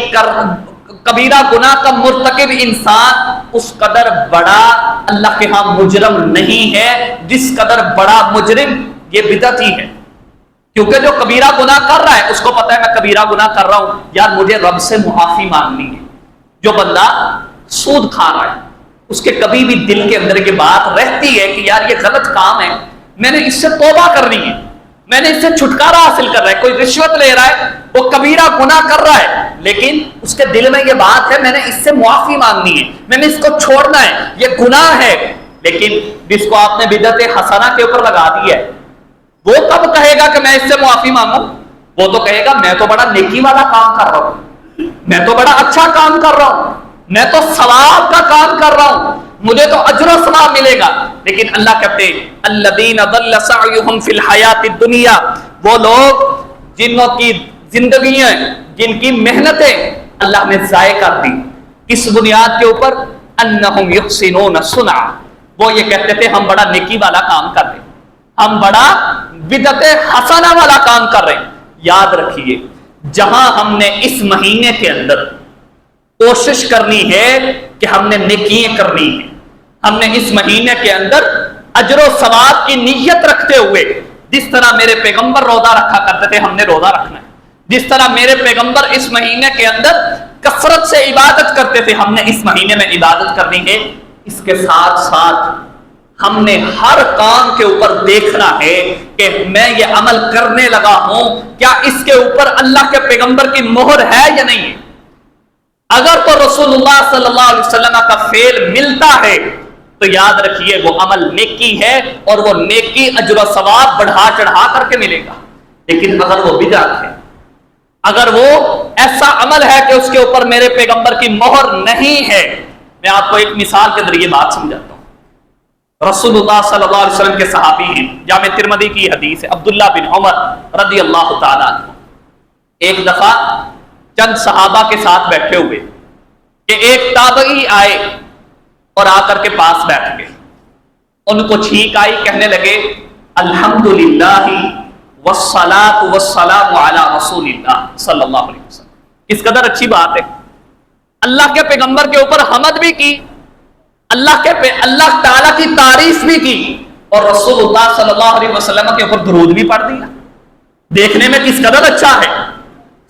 کبیرہ گناہ کا مرتکب انسان اس قدر بڑا اللہ کے ہاں مجرم نہیں ہے جس قدر بڑا مجرم یہ بدعت ہی ہے. کیونکہ جو کبیرہ گناہ کر رہا ہے اس کو پتہ ہے میں کبیرہ گناہ کر رہا ہوں، یار مجھے رب سے معافی مانگنی ہے. جو بندہ سود کھا رہا ہے اس کے کبھی بھی دل کے اندر یہ بات رہتی ہے کہ یار یہ غلط کام ہے، میں نے اس سے توبہ کرنی ہے، میں نے اس سے چھٹکارا حاصل کر رہا ہے. کوئی رشوت لے رہا ہے، وہ کبیرہ گناہ کر رہا ہے، لیکن اس کے دل میں یہ بات ہے میں نے اس سے معافی مانگنی ہے، میں نے اس کو چھوڑنا ہے، یہ گناہ ہے. لیکن جس کو آپ نے بدعت حسنہ کے اوپر لگا دیا ہے وہ کب کہے گا کہ میں اس سے معافی مانگوں؟ وہ تو کہے گا میں تو بڑا نیکی والا کام کر رہا ہوں، میں تو بڑا اچھا کام کر رہا ہوں، میں تو ثواب کا کام کر رہا ہوں، مجھے تو اجر و ثواب ملے گا. لیکن اللہ کہتے ہیں الذین ضل سعیہم فی الحیات الدنیا، وہ لوگ جنوں کی زندگیاں، جن کی محنتیں اللہ نے ضائع کر دی. اس بنیاد کے اوپر انہم یحسنون صنعا، وہ یہ کہتے تھے ہم بڑا نیکی والا کام کر رہے ہیں، ہم بڑا بدعت حسنہ والا کام کر رہے ہیں. یاد رکھیے جہاں ہم نے اس مہینے کے اندر کوشش کرنی ہے کہ ہم نے نیکیاں کرنی ہے، ہم نے اس مہینے کے اندر اجر و ثواب کی نیت رکھتے ہوئے، جس طرح میرے پیغمبر روزہ رکھا کرتے تھے ہم نے روزہ رکھنا ہے، جس طرح میرے پیغمبر اس مہینے کے اندر کثرت سے عبادت کرتے تھے ہم نے اس مہینے میں عبادت کرنی ہے. اس کے ساتھ ساتھ ہم نے ہر کام کے اوپر دیکھنا ہے کہ میں یہ عمل کرنے لگا ہوں کیا اس کے اوپر اللہ کے پیغمبر کی مہر ہے یا نہیں ہے. اگر تو رسول اللہ صلی اللہ علیہ وسلم کا فعل ملتا ہے تو یاد رکھیے وہ عمل نیکی ہے اور وہ نیکی اجر و ثواب بڑھا چڑھا کر کے ملے گا. لیکن اگر وہ بدعت ہے، اگر وہ ایسا عمل ہے کہ اس کے اوپر میرے پیغمبر کی مہر نہیں ہے. میں آپ کو ایک مثال کے ذریعے بات سمجھاتا ہوں. رسول اللہ صلی اللہ علیہ وسلم کے صحابی ہیں, جامع ترمذی کی حدیث ہے, عبداللہ بن عمر رضی اللہ تعالیٰ عنہ. ایک دفعہ چند صحابہ کے ساتھ بیٹھے ہوئے کہ ایک تابعی آئے اور آ کر کے پاس بیٹھ گئے. ان کو چھینک آئی, کہنے لگے الحمدللہ والصلاۃ والسلام علی رسول اللہ صلی اللہ علیہ وسلم. اس قدر اچھی بات ہے, اللہ کے پیغمبر کے اوپر حمد بھی کی, اللہ تعالیٰ کی تعریف بھی کی, اور رسول اللہ صلی اللہ علیہ وسلم کے اوپر درود بھی پڑھ دیا. دیکھنے میں کس قدر اچھا ہے,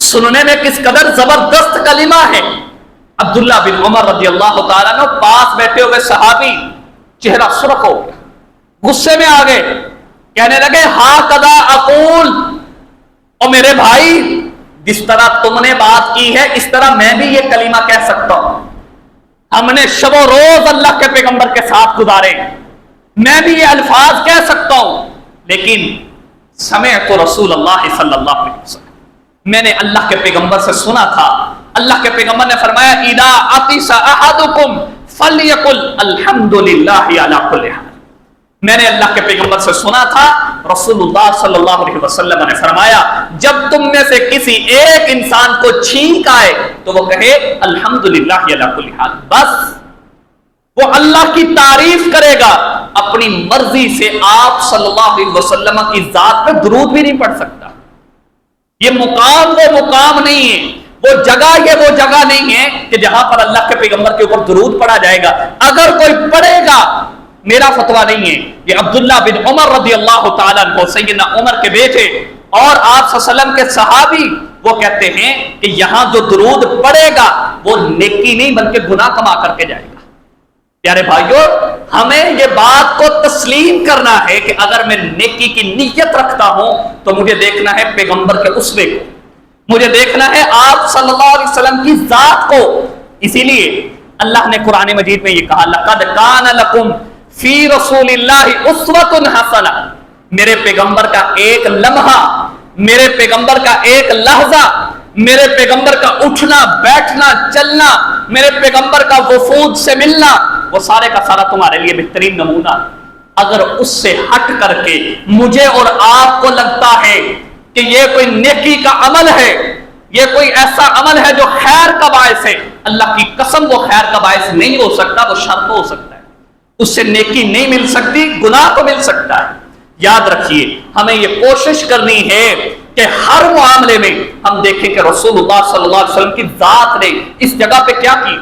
سننے میں کس قدر زبردست کلمہ ہے. عبداللہ بن عمر رضی اللہ تعالیٰ عنہ پاس بیٹھے ہوئے صحابی چہرہ سرخ ہو گیا, غصے میں آ گئے, کہنے لگے ہاکذا اقول, اور میرے بھائی جس طرح تم نے بات کی ہے اس طرح میں بھی یہ کلمہ کہہ سکتا ہوں. ہم نے شب و روز اللہ کے پیغمبر کے ساتھ گزارے, میں بھی یہ الفاظ کہہ سکتا ہوں. لیکن سمعت رسول اللہ صلی اللہ علیہ وسلم, میں نے اللہ کے پیغمبر سے سنا تھا, اللہ کے پیغمبر نے فرمایا اذا عطس احدکم فلیقل الحمدللہ علی کل حال. میں نے اللہ کے پیغمبر سے سنا تھا, رسول اللہ صلی اللہ علیہ وسلم نے فرمایا جب تم میں سے کسی ایک انسان کو چھینک آئے تو وہ کہے الحمدللہ علی کل حال. بس وہ اللہ کی تعریف کرے گا, اپنی مرضی سے آپ صلی اللہ علیہ وسلم کی ذات پہ درود بھی نہیں پڑھ سکتا. یہ مقام وہ مقام نہیں ہے, وہ جگہ یہ وہ جگہ نہیں ہے کہ جہاں پر اللہ کے پیغمبر کے اوپر درود پڑھا جائے گا. اگر کوئی پڑھے گا, میرا فتویٰ نہیں ہے, یہ عبداللہ بن عمر رضی اللہ تعالیٰ عنہ سیدنا عمر کے بیٹے اور آپ صلی اللہ علیہ وسلم کے صحابی, وہ کہتے ہیں کہ یہاں جو درود پڑھے گا وہ نیکی نہیں بلکہ گناہ کما کر کے جائے گا. پیارے بھائیو, ہمیں یہ بات کو تسلیم کرنا ہے کہ اگر میں نیکی کی نیت رکھتا ہوں تو مجھے دیکھنا ہے پیغمبر کے اسوے کو, مجھے دیکھنا ہے آپ صلی اللہ علیہ وسلم کی ذات کو. اسی لیے اللہ نے قرآن مجید میں یہ کہا لقد کان لکم فی رسول اللہ اسوۃ حسنہ, میرے پیغمبر کا ایک لمحہ, میرے پیغمبر کا ایک لحظہ, میرے پیغمبر کا اٹھنا بیٹھنا چلنا, میرے پیغمبر کا وفود سے ملنا, وہ سارے کا سارا تمہارے لیے بہترین نمونہ. اگر اس سے ہٹ کر کے مجھے اور آپ کو لگتا ہے کہ یہ کوئی نیکی کا عمل ہے, یہ کوئی ایسا عمل ہے جو خیر کا باعث ہے, اللہ کی قسم وہ خیر کا باعث نہیں ہو سکتا, وہ شر تو ہو سکتا ہے, اس سے نیکی نہیں مل سکتی, گناہ تو مل سکتا ہے. یاد رکھیے ہمیں یہ کوشش کرنی ہے کہ ہر معاملے میں ہم دیکھیں کہ رسول اللہ صلی اللہ علیہ وسلم کی ذات نے اس جگہ پہ کیا کی,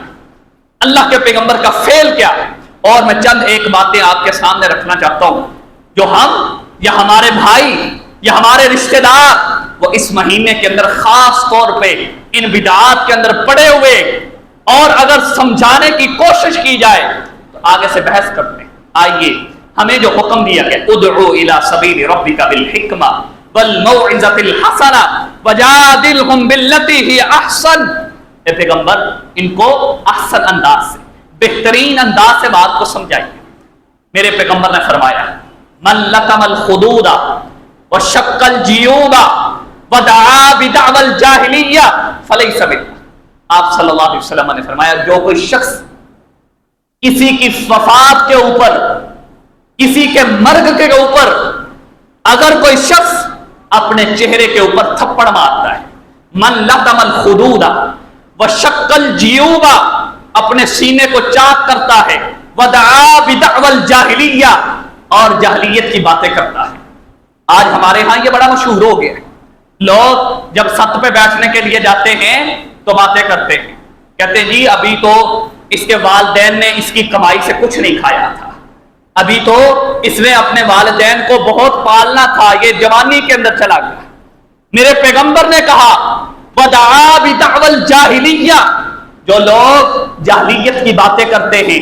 اللہ کے پیغمبر کا فعل کیا ہے. اور میں چند ایک باتیں آپ کے سامنے رکھنا چاہتا ہوں جو ہم یا ہمارے بھائی یا ہمارے رشتہ دار وہ اس مہینے کے اندر خاص طور پہ ان بدعات کے اندر پڑے ہوئے, اور اگر سمجھانے کی کوشش کی جائے تو آگے سے بحث کرتے ہیں. آئیے ہمیں جو حکم دیا گیا ادعو الی سبیل ربک بالحکمہ والموعظۃ الحسنہ وجادلہم باللتی ہی احسن, اے پیغمبر ان کو احسن انداز سے, بہترین انداز سے بات کو سمجھائیے. میرے پیغمبر نے فرمایا من لطم الخدود وشق الجیوب ودعا بدعوى الجاہلیہ فلیس منی. آپ صلی اللہ علیہ وسلم نے فرمایا جو کوئی شخص کسی کی وفات کے اوپر, کسی کے مرگ کے اوپر اگر کوئی شخص اپنے چہرے کے اوپر تھپڑ مارتا ہے, من لطم الخدود وشق الجیوب, اپنے سینے کو چاک کرتا ہے, ودعا بدعوى الجاہلیہ, اور جاہلیت کی باتیں کرتا ہے. آج ہمارے ہاں یہ بڑا مشہور ہو گیا ہے, لوگ جب ست پہ بیٹھنے کے لیے جاتے ہیں تو باتیں کرتے ہیں, کہتے ہیں جی ابھی تو اس کے والدین نے اس کی کمائی سے کچھ نہیں کھایا تھا, ابھی تو اس نے اپنے والدین کو بہت پالنا تھا, یہ جوانی کے اندر چلا گیا. میرے پیغمبر نے کہا ودعا بدعوى الجاہلیہ, جو لوگ جاہلیت کی باتیں کرتے ہیں,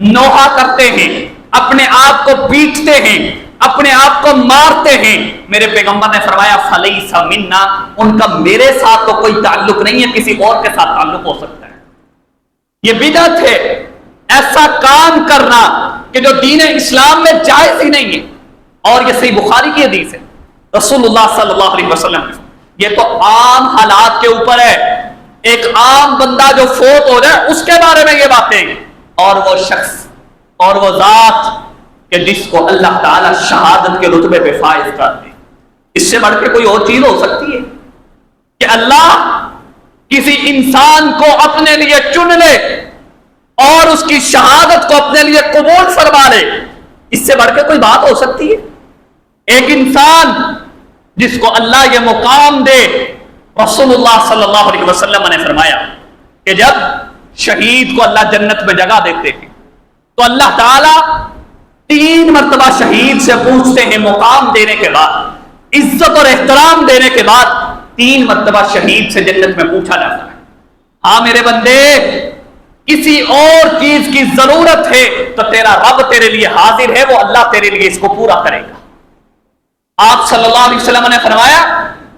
نوحہ کرتے ہیں, اپنے آپ کو پیٹتے ہیں, اپنے آپ کو مارتے ہیں, میرے پیغمبر نے فرمایا فلیس منا, ان کا میرے ساتھ تو کوئی تعلق نہیں ہے, کسی اور کے ساتھ تعلق ہو سکتا ہے. یہ بدعت ہے ایسا کام کرنا کہ جو دین اسلام میں جائز ہی نہیں ہے. اور یہ صحیح بخاری کی حدیث ہے, رسول اللہ صلی اللہ علیہ وسلم یہ تو عام حالات کے اوپر ہے، ایک عام بندہ جو فوت ہو جائے اس کے بارے میں یہ باتیں، اور وہ شخص اور وہ ذات کہ جس کو اللہ تعالی شہادت کے رتبے پہ فائز کر دے، اس سے بڑھ کے کوئی اور چیز ہو سکتی ہے کہ اللہ کسی انسان کو اپنے لیے چن لے اور اس کی شہادت کو اپنے لیے قبول فرما لے؟ اس سے بڑھ کے کوئی بات ہو سکتی ہے؟ ایک انسان جس کو اللہ یہ مقام دے، رسول اللہ صلی اللہ علیہ وسلم نے فرمایا کہ جب شہید کو اللہ جنت میں جگہ دیتے ہیں تو اللہ تعالی 3 مرتبہ شہید سے پوچھتے ہیں، مقام دینے کے بعد، عزت اور احترام دینے کے بعد 3 مرتبہ شہید سے جنت میں پوچھا جاتا ہے، ہاں میرے بندے کسی اور چیز کی ضرورت ہے تو تیرا رب تیرے لیے حاضر ہے، وہ اللہ تیرے لیے اس کو پورا کرے گا۔ آپ صلی اللہ علیہ وسلم نے فرمایا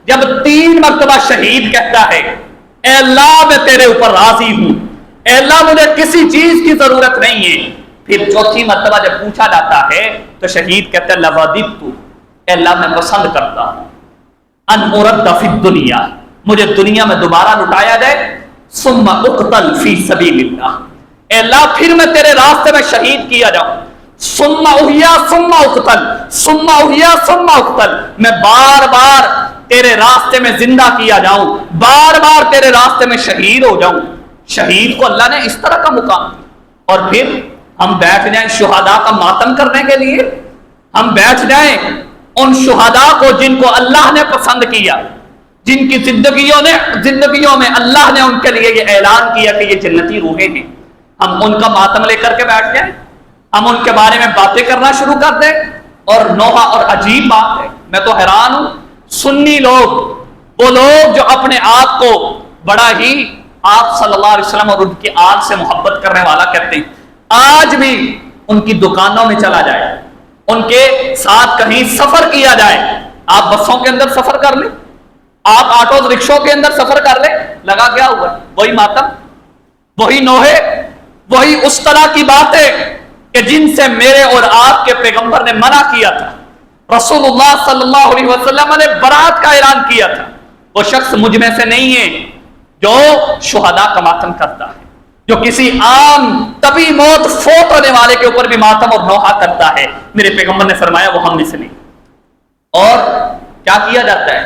جب 3 مرتبہ شہید کہتا ہے اے اللہ میں تیرے اوپر راضی ہوں، اے اللہ مجھے کسی چیز کی ضرورت نہیں ہے، پھر 4تھی مرتبہ جب پوچھا جاتا ہے تو شہید کہتا ہے لوددت، اے اللہ میں پسند کرتا ہوں ان ارد فی الدنیا، مجھے دنیا میں دوبارہ لٹایا جائے، ثم اقتل فی سبیل اللہ، اے اللہ پھر میں تیرے راستے میں شہید کیا جاؤں، ثم احیا ثم اقتل، ثم احیا ثم اقتل، میں بار بار تیرے راستے میں زندہ کیا جاؤں، بار بار تیرے راستے میں شہید ہو جاؤں۔ شہید کو اللہ نے اس طرح کا مقام دیا، اور پھر ہم بیٹھ جائیں شہداء کا ماتم کرنے کے لیے، ہم بیٹھ جائیں ان شہداء کو جن کو اللہ نے پسند کیا، جن کی زندگیوں میں اللہ نے ان کے لیے یہ اعلان کیا کہ یہ جنتی روحیں ہیں، ہم ان کا ماتم لے کر کے بیٹھ جائیں، ہم ان کے بارے میں باتیں کرنا شروع کر دیں۔ اور نوحہ اور عجیب بات ہے، میں تو حیران ہوں، سنی لوگ، وہ لوگ جو اپنے آپ کو بڑا ہی آپ صلی اللہ علیہ وسلم اور ان کی آل سے محبت کرنے والا کہتے ہیں، آج بھی ان کی دکانوں میں چلا جائے، ان کے ساتھ کہیں سفر کیا جائے، آپ بسوں کے اندر سفر کر لیں، آپ آٹو رکشوں کے اندر سفر کر لیں، لگا کیا ہوا ہے؟ وہی ماتم، وہی نوحے، وہی اس طرح کی باتیں کہ جن سے میرے اور آپ کے پیغمبر نے منع کیا تھا، رسول اللہ صلی اللہ علیہ وسلم نے برات کا اعلان کیا تھا۔ وہ شخص مجھ میں سے نہیں ہے جو شہداء کا ماتم کرتا ہے، جو کسی عام طبی موت فوت ہونے والے کے اوپر بھی ماتم اور نوحہ کرتا ہے، میرے پیغمبر نے فرمایا وہ ہم میں سے نہیں۔ اور کیا کیا جاتا ہے؟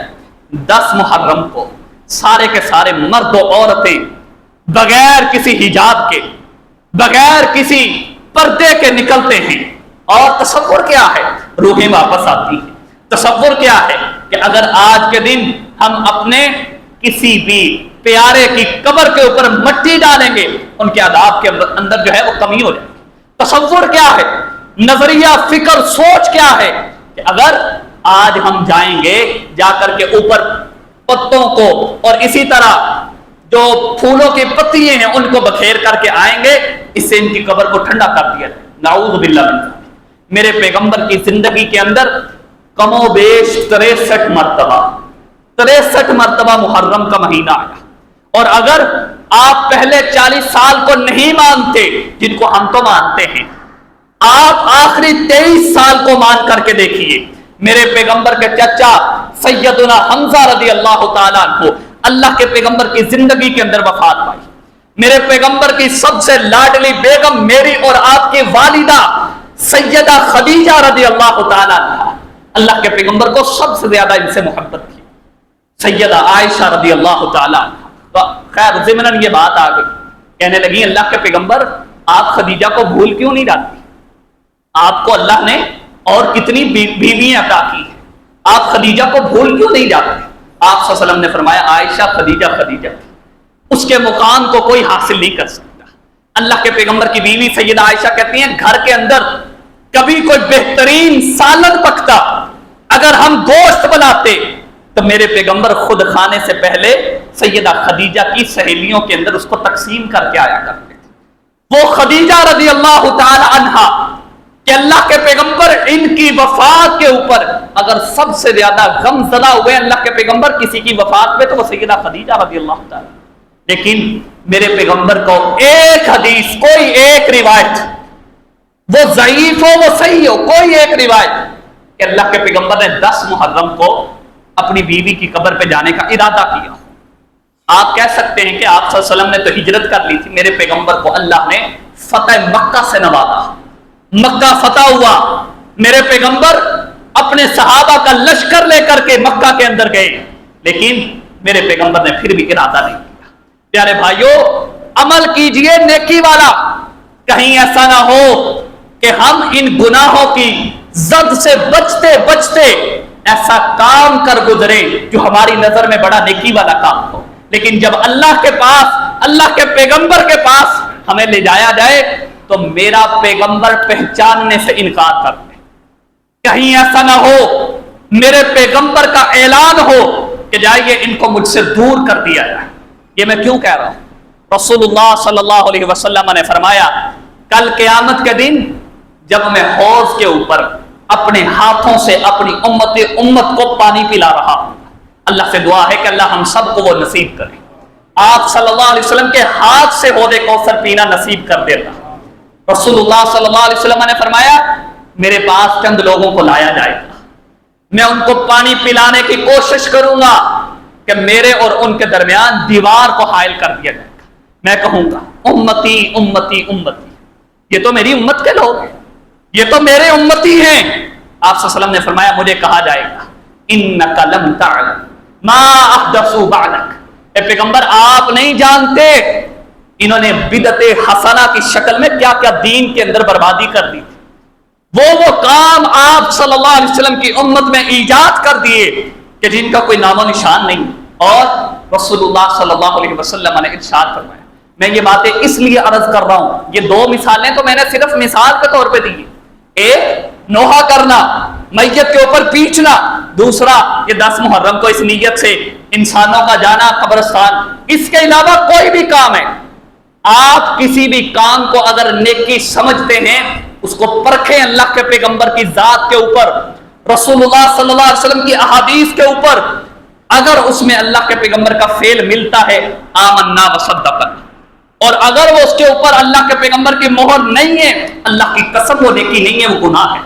10 محرم کو سارے کے سارے مرد و عورتیں بغیر کسی حجاب کے، بغیر کسی پردے کے نکلتے ہیں، اور تصور کیا ہے؟ روحیں واپس آتی ہیں۔ تصور کیا ہے کہ اگر آج کے دن ہم اپنے کسی بھی پیارے کی قبر کے اوپر مٹی ڈالیں گے، ان کے عذاب کے اندر جو ہے وہ کمی ہو جائے گی۔ تصور کیا ہے؟ نظریہ، فکر، سوچ کیا ہے کہ اگر آج ہم جائیں گے جا کر کے اوپر پتوں کو اور اسی طرح جو پھولوں کی پتیاں ہیں ان کو بکھیر کر کے آئیں گے، اس سے ان کی قبر کو ٹھنڈا کر دیا جائے، نعوذ باللہ من ذلک۔ میرے پیغمبر کی زندگی کے اندر کم و بیش 63 مرتبہ محرم کا مہینہ آیا، اور اگر آپ پہلے 40 سال کو نہیں مانتے، جن کو ہم تو مانتے ہیں، آپ آخری 23 سال کو مان کر کے دیکھیے، میرے پیغمبر کے چچا سیدنا حمزہ رضی اللہ تعالیٰ عنہ اللہ کے پیغمبر کی زندگی کے اندر وفات پائی۔ میرے پیغمبر کی سب سے لاڈلی بیگم میری اور آپ کی والدہ سیدہ خدیجہ رضی اللہ تعالیٰ عنہ، اللہ کے پیغمبر کو سب سے زیادہ ان سے محبت تھی، سیدہ عائشہ رضی اللہ تعالیٰ عنہ۔ تو خیر ضمناً یہ بات آ گئی، کہنے لگی اللہ کے پیغمبر آپ خدیجہ کو بھول کیوں نہیں جاتی؟ آپ کو اللہ نے اور کتنی بیویاں عطا کی ہیں، آپ خدیجہ کو بھول کیوں نہیں جاتے؟ آپ صلی اللہ علیہ وسلم نے فرمایا عائشہ خدیجہ خدیجہ تھی، اس کے مقام کو کوئی حاصل نہیں کر سکتا۔ اللہ کے پیغمبر کی بیوی سیدہ عائشہ کہتی ہیں گھر کے اندر کبھی کوئی بہترین سالن پکتا، اگر ہم گوشت بناتے تو میرے پیغمبر خود کھانے سے پہلے سیدہ خدیجہ کی سہیلیوں کے اندر اس کو تقسیم کر کے آیا کرتے تھے۔ وہ خدیجہ رضی اللہ تعالی عنہا کہ اللہ کے پیغمبر ان کی وفات کے اوپر اگر سب سے زیادہ غم زدہ ہوئے اللہ کے پیغمبر کسی کی وفات پہ تو وہ سیدہ خدیجہ رضی اللہ تعالی، لیکن میرے پیغمبر کو ایک حدیث، کوئی ایک روایت، وہ ضعیف ہو وہ صحیح ہو، کوئی ایک روایت کہ اللہ کے پیغمبر نے 10 محرم کو اپنی بیوی کی قبر پہ جانے کا ارادہ کیا ہو۔ آپ کہہ سکتے ہیں کہ آپ صلی اللہ علیہ وسلم نے تو ہجرت کر لی تھی، میرے پیغمبر کو اللہ نے فتح مکہ سے نوازا، مکہ فتح ہوا، میرے پیغمبر اپنے صحابہ کا لشکر لے کر کے مکہ کے اندر گئے، لیکن میرے پیغمبر نے پھر بھی ارادہ نہیں کیا۔ پیارے بھائیوں، عمل کیجئے نیکی والا، کہیں ایسا نہ ہو کہ ہم ان گناہوں کی زد سے بچتے بچتے ایسا کام کر گزرے جو ہماری نظر میں بڑا نیکی والا کام ہو، لیکن جب اللہ کے پاس، اللہ کے پیغمبر کے پاس ہمیں لے جایا جائے تو میرا پیغمبر پہچاننے سے انکار کر دے۔ کہیں ایسا نہ ہو میرے پیغمبر کا اعلان ہو کہ جائیے ان کو مجھ سے دور کر دیا جائے۔ یہ میں کیوں کہہ رہا ہوں؟ رسول اللہ صلی اللہ علیہ وسلم نے فرمایا کل قیامت کے دن جب میں حوض کے اوپر اپنے ہاتھوں سے اپنی امت کو پانی پلا رہا ہوں، اللہ سے دعا ہے کہ اللہ ہم سب کو وہ نصیب کرے، آپ صلی اللہ علیہ وسلم کے ہاتھ سے حوض کوثر پینا نصیب کر دیتا۔ رسول اللہ صلی اللہ علیہ وسلم نے فرمایا میرے پاس چند لوگوں کو لایا جائے گا، میں ان کو پانی پلانے کی کوشش کروں گا کہ میرے اور ان کے درمیان دیوار کو حائل کر دیا جائے گا، میں کہوں گا امتی امتی امتی، یہ تو میری امت کے لوگ ہیں، یہ تو میرے امتی ہیں۔ آپ صلی اللہ علیہ وسلم نے فرمایا مجھے کہا جائے گا انک لم تعلم ما احدثوا بعدک، اے پیغمبر آپ نہیں جانتے انہوں نے بدعت حسنہ کی شکل میں کیا کیا دین کے اندر بربادی کر دی تھی، وہ کام آپ صلی اللہ علیہ وسلم کی امت میں ایجاد کر دیے کہ جن کا کوئی نام و نشان نہیں۔ اور رسول اللہ صلی اللہ علیہ وسلم نے ارشاد فرمایا، میں یہ باتیں اس لیے عرض کر رہا ہوں، یہ دو مثالیں تو میں نے صرف مثال کے طور پہ دی ہیں، ایک نوحہ کرنا، میت کے اوپر پیچنا، دوسرا یہ 10 محرم کو اس نیت سے انسانوں کا جانا قبرستان۔ اس کے علاوہ کوئی بھی کام ہے، آپ کسی بھی کام کو اگر نیکی سمجھتے ہیں اس کو پرکھیں اللہ کے پیغمبر کی ذات کے اوپر، رسول اللہ صلی اللہ علیہ وسلم کی احادیث کے اوپر، اگر اس میں اللہ کے پیغمبر کا فعل ملتا ہے آمنا وصدقنا، اور اگر وہ اس کے اوپر اللہ کے پیغمبر کی مہر نہیں ہے، اللہ کی قسم وہ نیکی نہیں ہے، وہ گناہ ہے۔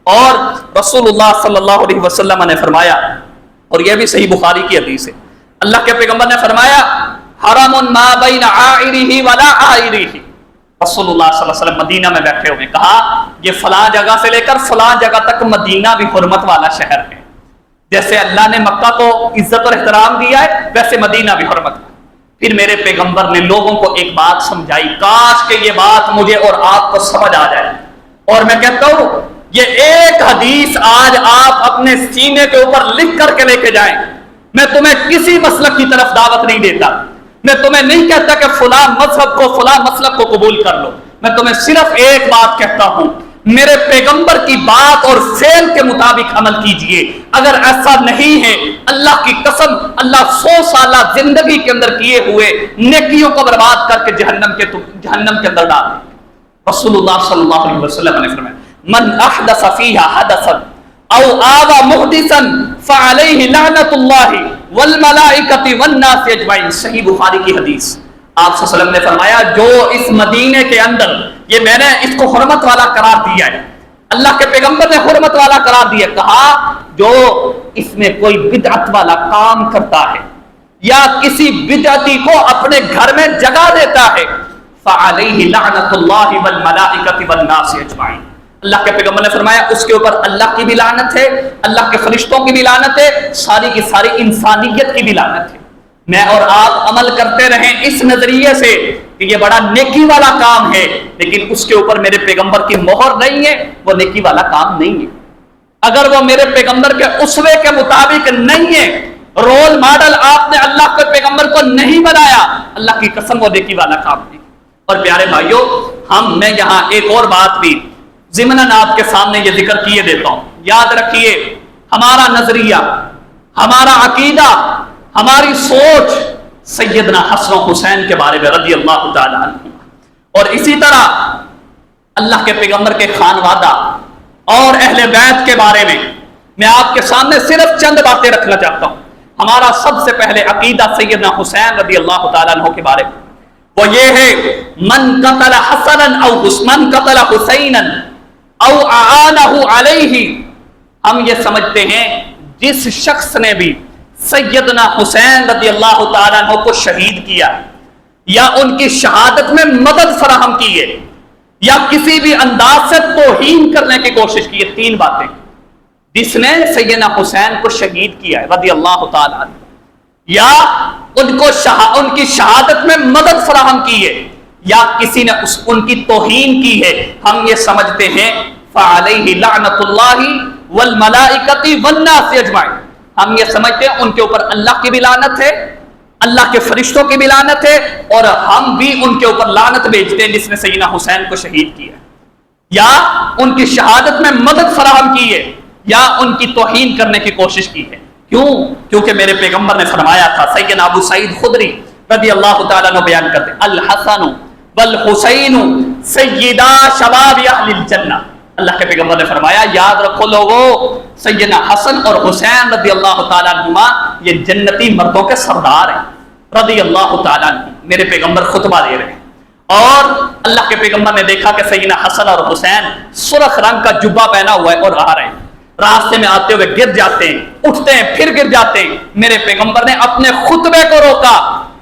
اور رسول اللہ صلی اللہ علیہ وسلم نے فرمایا، اور یہ بھی صحیح بخاری کی حدیث ہے، اللہ کے پیغمبر نے فرمایا حرام ما بین عائرہ ولا عائرہ، رسول اللہ صلی اللہ علیہ وسلم مدینہ میں بیٹھے ہوئے کہا یہ فلاں جگہ سے لے کر فلاں جگہ تک مدینہ بھی حرمت والا شہر ہے، جیسے اللہ نے مکہ کو عزت اور احترام دیا ہے ویسے مدینہ بھی حرمت ہے۔ پھر میرے پیغمبر نے لوگوں کو ایک بات سمجھائی، کاش کہ یہ بات مجھے اور آپ کو سمجھ آ جائے، اور میں کہتا ہوں یہ ایک حدیث آج آپ اپنے سینے کے اوپر لکھ کر کے لے کے جائیں۔ میں تمہیں کسی مسلک کی طرف دعوت نہیں دیتا، میں تمہیں نہیں کہتا کہ فلاں مذہب کو فلاں مسلک کو قبول کر لو، میں تمہیں صرف ایک بات کہتا ہوں، میرے پیغمبر کی بات اور فعل کے مطابق عمل کیجئے۔ اگر ایسا نہیں ہے اللہ کی قسم اللہ 100 سالہ زندگی کے اندر کیے ہوئے نیکیوں کو برباد کر کے جہنم کے اندر ڈال دے۔ رسول اللہ صلی اللہ علیہ وسلم نے فرمایا من احدث فیہا حدثا او آوى محدثا فعلیہ لعنت اللہ والملائکۃ والناس اجمعین، صحیح بخاری کی حدیث۔ آپ صلی اللہ علیہ وسلم نے فرمایا جو اس مدینے کے اندر، یہ میں نے اس کو حرمت والا قرار دیا ہے، اللہ کے پیغمبر نے حرمت والا قرار دیا، کہا جو اس میں کوئی بدعت والا کام کرتا ہے یا کسی بدعتی کو اپنے گھر میں جگہ دیتا ہے فعلیہ لعنت اللہ والملائکۃ والناس اجمعین، اللہ کے پیغمبر نے فرمایا اس کے اوپر اللہ کی بھی لعنت ہے، اللہ کے فرشتوں کی بھی لعنت ہے، ساری کی ساری انسانیت کی بھی لعنت ہے۔ میں اور آپ عمل کرتے رہیں اس نظریے سے کہ یہ بڑا نیکی والا کام ہے، لیکن اس کے اوپر میرے پیغمبر کی مہر نہیں ہے، وہ نیکی والا کام نہیں ہے۔ اگر وہ میرے پیغمبر کے اسوے کے مطابق نہیں ہے، رول ماڈل آپ نے اللہ کے پیغمبر کو نہیں بنایا، اللہ کی قسم وہ نیکی والا کام نہیں۔ اور پیارے بھائیوں، میں یہاں ایک اور بات بھی ضمناً آپ کے سامنے یہ ذکر کیے دیتا ہوں، یاد رکھیے ہمارا نظریہ، ہمارا عقیدہ، ہماری سوچ سیدنا حسن و حسین کے بارے میں رضی اللہ تعالی عنہ، اور اسی طرح اللہ کے پیغمبر کے خانوادہ اور اہل بیت کے بارے میں آپ کے سامنے صرف چند باتیں رکھنا چاہتا ہوں۔ ہمارا سب سے پہلے عقیدہ سیدنا حسین رضی اللہ تعالی عنہ کے بارے میں وہ یہ ہے من قتل حسنا او من قتل حسینا او اعانہ علیہ، ہم یہ سمجھتے ہیں جس شخص نے بھی سیدنا حسین رضی اللہ تعالیٰ عنہ کو شہید کیا یا ان کی شہادت میں مدد فراہم کی ہے یا کسی بھی انداز سے توہین کرنے کی کوشش کی ہے، تین باتیں، جس نے سیدنا حسین کو شہید کیا ہے رضی اللہ تعالیٰ عنہ یا ان کی شہادت میں مدد فراہم کی ہے یا کسی نے ان کی توہین کی ہے، ہم یہ سمجھتے ہیں فعلیہ لعنت اللہ والملائکۃ والناس اجمعین، ہم یہ سمجھتے ہیں ان کے اوپر اللہ کی بھی لعنت ہے، اللہ کے فرشتوں کی بھی لعنت ہے، اور ہم بھی ان کے اوپر لعنت بھیجتے ہیں جس نے سیدنا حسین کو شہید کیا یا ان کی شہادت میں مدد فراہم کی ہے یا ان کی توہین کرنے کی کوشش کی ہے۔ کیوں؟ کیونکہ میرے پیغمبر نے فرمایا تھا، سیدنا ابو سعید خدری رضی اللہ تعالیٰ عنہ بیان کرتے، الحسن والحسین سیدا شباب اہل الجنہ، اللہ کے پیغمبر نے فرمایا یاد رکھو لوگو، سیدنا حسن اور حسین رضی اللہ تعالیٰ عنہما یہ جنتی مردوں کے سردار ہیں رضی اللہ تعالیٰ عنہ۔ میرے پیغمبر خطبہ دے رہے ہیں اور اللہ کے پیغمبر نے دیکھا کہ سیدنا حسن اور حسین سرخ رنگ کا جبہ پہنا ہوا ہے اور آ رہے ہیں، راستے میں آتے ہوئے گر جاتے ہیں، اٹھتے ہیں، پھر گر جاتے ہیں۔ میرے پیغمبر نے اپنے خطبے کو روکا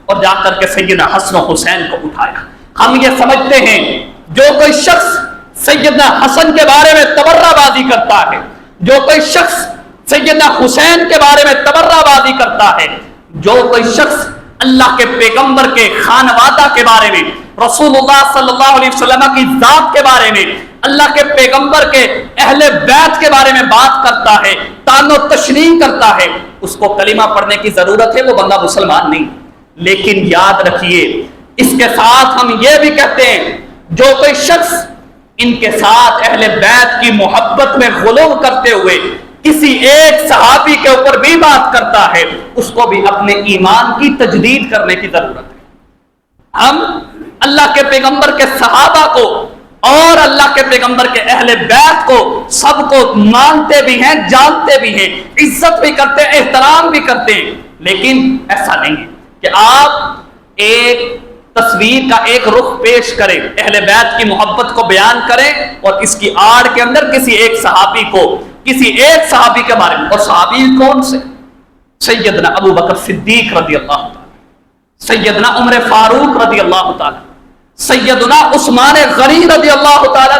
اور جا کر کے سیدنا حسن و حسین کو اٹھایا۔ ہم یہ سمجھتے ہیں جو کوئی شخص سیدنا حسن کے بارے میں تبرہ بازی کرتا ہے، جو کوئی شخص سیدنا حسین کے بارے میں تبرہ بازی کرتا ہے، جو کوئی شخص اللہ کے پیغمبر کے خانوادہ کے بارے میں، رسول اللہ صلی اللہ علیہ وسلم کی ذات کے بارے میں، اللہ کے پیغمبر کے اہل بیت کے بارے میں بات کرتا ہے، تان و تشنیع کرتا ہے، اس کو کلمہ پڑھنے کی ضرورت ہے، وہ بندہ مسلمان نہیں۔ لیکن یاد رکھیے اس کے ساتھ ہم یہ بھی کہتے ہیں جو کوئی شخص ان کے ساتھ اہل بیت کی محبت میں غلو کرتے ہوئے کسی ایک صحابی کے اوپر بھی بات کرتا ہے، اس کو بھی اپنے ایمان کی تجدید کرنے کی ضرورت ہے۔ ہم اللہ کے پیغمبر کے صحابہ کو اور اللہ کے پیغمبر کے اہل بیت کو سب کو مانتے بھی ہیں، جانتے بھی ہیں، عزت بھی کرتے ہیں، احترام بھی کرتے ہیں، لیکن ایسا نہیں ہے کہ آپ ایک تصویر کا ایک رخ پیش کریں، اہل بیت کی محبت کو بیان کریں اور اس کی آڑ کے اندر کسی ایک صحابی کو، کسی ایک صحابی کے بارے میں، اور صحابی کون سے؟ سیدنا ابو بکر صدیق رضی اللہ تعالی، سیدنا عمر فاروق رضی اللہ تعالی، سیدنا عثمان غنی رضی اللہ تعالیٰ،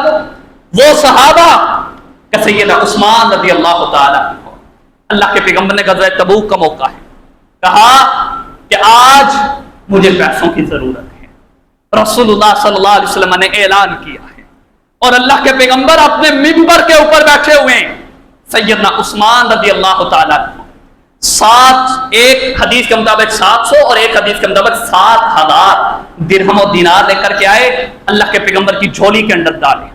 وہ صحابہ کہ سیدنا عثمان رضی اللہ تعالیٰ، اللہ کے پیغمبر نے غزوہ تبوک کا موقع ہے، کہا کہ آج مجھے پیسوں کی ضرورت ہے، رسول اللہ صلی اللہ علیہ وسلم نے اعلان کیا ہے اور اللہ کے پیغمبر اپنے منبر کے اوپر بیٹھے ہوئے ہیں، سیدنا عثمان رضی اللہ تعالیٰ ایک حدیث کے مطابق 700 اور ایک حدیث کے مطابق 7,000 درہم و دینار لے کر کے آئے، اللہ کے پیغمبر کی جھولی کے اندر ڈالے،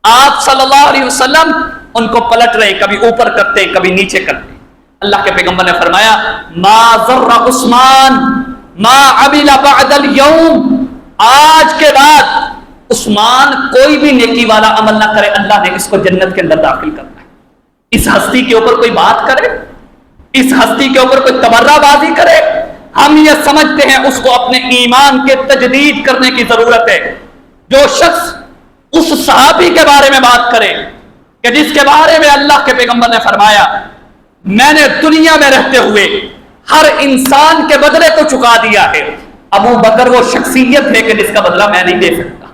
آپ صلی اللہ علیہ وسلم ان کو پلٹ رہے، کبھی اوپر کرتے کبھی نیچے کرتے، اللہ کے پیغمبر نے فرمایا ما ضر عثمان ما عمل بعد اليوم، آج کے بعد عثمان کوئی بھی نیکی والا عمل نہ کرے، اللہ نے اس کو جنت کے اندر داخل کرنا ہے۔ اس ہستی کے اوپر کوئی بات کرے، اس ہستی کے اوپر کوئی تبرہ بازی کرے، ہم یہ سمجھتے ہیں اس کو اپنے ایمان کے تجدید کرنے کی ضرورت ہے۔ جو شخص اس صحابی کے بارے میں بات کرے کہ جس کے بارے میں اللہ کے پیغمبر نے فرمایا میں نے دنیا میں رہتے ہوئے ہر انسان کے بدلے کو چکا دیا ہے، ابو بکر وہ شخصیت ہے کہ جس کا بدلہ میں نہیں دے سکتا،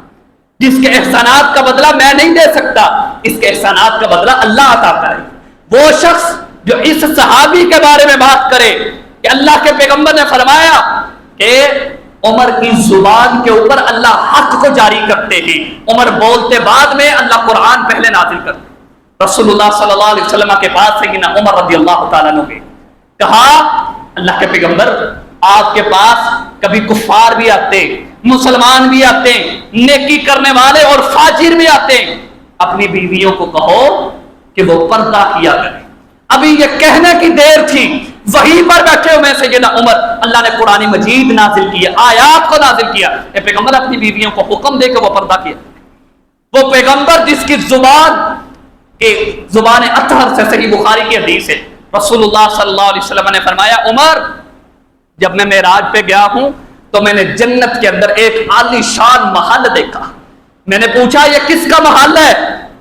جس کے احسانات کا بدلہ میں نہیں دے سکتا، اس کے احسانات کا بدلہ اللہ عطا کرے۔ وہ شخص جو اس صحابی کے بارے میں بات کرے کہ اللہ کے پیغمبر نے فرمایا کہ عمر کی زبان کے اوپر اللہ حق کو جاری کرتے ہیں، عمر بولتے بعد میں اللہ قرآن پہلے نازل کرتے، رسول اللہ صلی اللہ علیہ وسلم کے پاس سیدنا عمر رضی اللہ تعالیٰ عنہ گئے، کہا اللہ کے پیغمبر آپ کے پاس کبھی کفار بھی آتے، مسلمان بھی آتے، نیکی کرنے والے اور فاجر بھی آتے، اپنی بیویوں کو کہو کہ وہ پردہ کیا کریں۔ ابھی یہ کہنے کی دیر تھی، وہیں پر بیٹھے ہوئے سیدنا عمر، اللہ نے قرآن مجید نازل کیا، آیات کو نازل کیا، اے پیغمبر اپنی بیویوں کو حکم دے کہ وہ پردہ کیا۔ وہ پیغمبر جس کی زبان اطہر سے، صحیح بخاری کی حدیث ہے، رسول اللہ صلی اللہ علیہ وسلم نے فرمایا عمر جب میں معراج پہ گیا ہوں تو میں نے جنت کے اندر ایک عالی شان محل دیکھا، میں نے پوچھا یہ کس کا محل ہے؟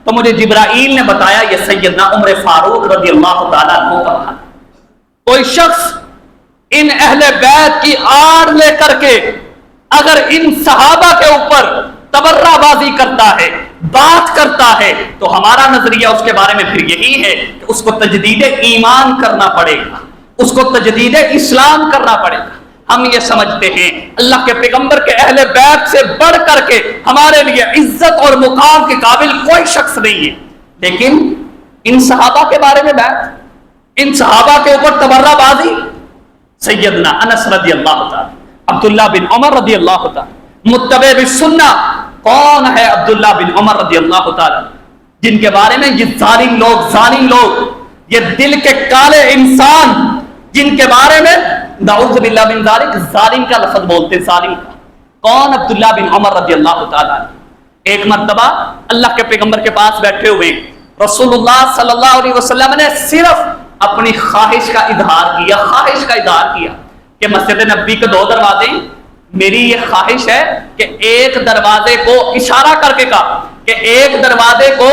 تو مجھے جبرائیل نے بتایا یہ سیدنا عمر فاروق رضی اللہ تعالیٰ عنہ کا محل۔ کوئی شخص ان اہل بیت کی آڑ لے کر کے اگر ان صحابہ کے اوپر تبرہ بازی کرتا ہے، بات کرتا ہے، تو ہمارا نظریہ اس کے بارے میں پھر یہی ہے کہ اس کو تجدید ایمان کرنا پڑے گا، اس کو تجدید اسلام کرنا پڑے گا۔ ہم یہ سمجھتے ہیں اللہ کے پیغمبر کے اہل بیت سے بڑھ کر کے ہمارے لیے عزت اور مقام کے قابل کوئی شخص نہیں ہے، لیکن ان صحابہ کے بارے میں بات، ان صحابہ کے اوپر تبرہ بازی، سیدنا انس رضی اللہ تعالی، عبداللہ بن عمر رضی اللہ تعالی، متبع بالسنہ کون ہے عبداللہ بن عمر رضی اللہ تعالی، جن کے بارے میں یہ ظالم لوگ، یہ دل کے کالے انسان، جن کے بارے میں نعوذ باللہ من ذالک ظالم کا لفظ بولتے ہیں، ظالم کا کون؟ عبداللہ بن عمر رضی اللہ تعالی عنہ۔ ایک مرتبہ اللہ کے پیغمبر کے پاس بیٹھے ہوئے رسول اللہ صلی اللہ علیہ وسلم نے صرف اپنی خواہش کا اظہار کیا کہ مسجد نبوی کے 2 دروازے، میری یہ خواہش ہے کہ ایک دروازے کو اشارہ کر کے کہا کہ ایک دروازے کو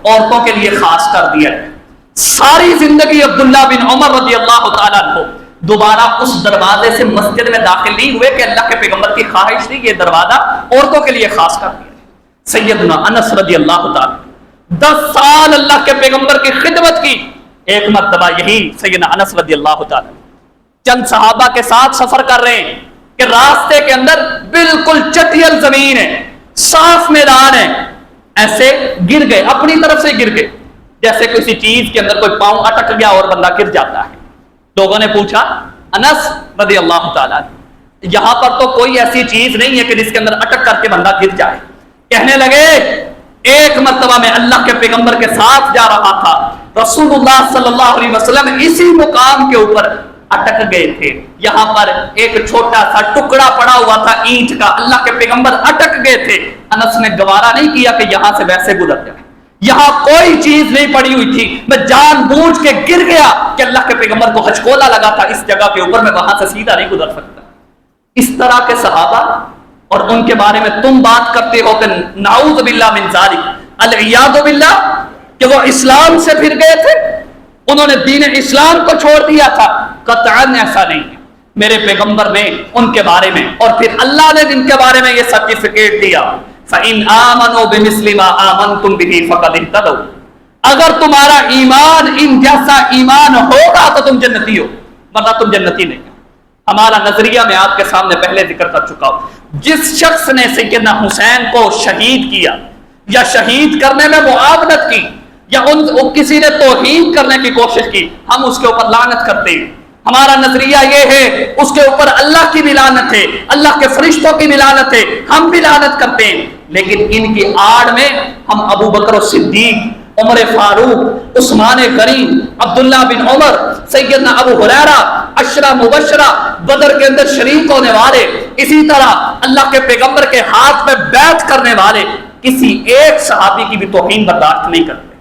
عورتوں کے لیے خاص کر دیا ہے۔ ساری زندگی عبداللہ بن عمر رضی اللہ تعالیٰ عنہ دوبارہ اس دروازے سے مسجد میں داخل نہیں ہوئے کہ اللہ کے پیغمبر کی خواہش تھی یہ دروازہ عورتوں کے لیے خاص کر دیا۔ سیدنا انس رضی اللہ تعالیٰ 10 سال اللہ کے پیغمبر کی خدمت کی۔ ایک مرتبہ یہی سیدنا انس رضی اللہ تعالیٰ چند صحابہ کے ساتھ سفر کر رہے ہیں کہ راستے کے اندر بالکل چٹیل زمین ہے، صاف میدان ہے، ایسے گر گئے، اپنی طرف سے گر گئے، جیسے کسی چیز کے اندر کوئی پاؤں اٹک گیا اور بندہ گر جاتا ہے۔ لوگوں نے پوچھا انس رضی اللہ تعالیٰ یہاں پر تو کوئی ایسی چیز نہیں ہے کہ جس کے اندر اٹک کر کے بندہ گر جائے۔ کہنے لگے ایک مرتبہ میں اللہ کے پیغمبر کے ساتھ جا رہا تھا، رسول اللہ صلی اللہ علیہ وسلم اسی مقام کے اوپر اٹک گئے تھے، یہاں پر ایک چھوٹا سا ٹکڑا پڑا ہوا تھا اینٹ کا، اللہ کے پیغمبر اٹک گئے تھے۔ انس نے گوارا نہیں کیا کہ یہاں سے ویسے گزر جائے، یہاں کوئی چیز نہیں پڑی ہوئی تھی، میں جان بوجھ کے گر گیا کہ اللہ کے پیغمبر کو ہچکولا لگا تھا اس جگہ کے اوپر، میں وہاں سے سیدھا نہیں گزر سکتا۔ اس طرح کے صحابہ اور ان کے بارے میں تم بات کرتے ہو کہ نعوذ باللہ من ذالک، العیاذ باللہ، کہ وہ اسلام سے پھر گئے تھے، انہوں نے دین اسلام کو چھوڑ دیا تھا۔ قطعاً ایسا نہیں ہے، میرے پیغمبر نے ان کے بارے میں اور پھر اللہ نے جن کے بارے میں یہ سرٹیفکیٹ دیا، فَإِنْ آمَنُوا بِمِثْلِ مَا آمَنْتُمْ بِهِ فَقَدِ اهْتَدَوْا، اگر تمہارا ایمان ان جیسا ایمان ہوگا تو تم جنتی ہو، ورنہ تم جنتی نہیں ہو۔ ہمارا نظریہ میں آپ کے سامنے پہلے ذکر کر چکا ہوں، جس شخص نے سیدنا حسین کو شہید کیا یا شہید کرنے میں معاونت کی یا کسی نے توہین کرنے کی کوشش کی، ہم اس کے اوپر لعنت کرتے ہیں۔ ہمارا نظریہ یہ ہے اس کے اوپر اللہ کی بھی لعنت ہے، اللہ کے فرشتوں کی بھی لعنت ہے، ہم بھی لعنت کرتے ہیں، لیکن ان کی آڑ میں ہم ابو بکر صدیق، عمر فاروق، عثمان غنی، عبداللہ بن عمر، سیدنا ابو ہریرہ، عشرہ مبشرہ، بدر کے اندر شریک ہونے والے، اسی طرح اللہ کے پیغمبر کے ہاتھ میں بیعت کرنے والے کسی ایک صحابی کی بھی توہین برداشت نہیں کرتے۔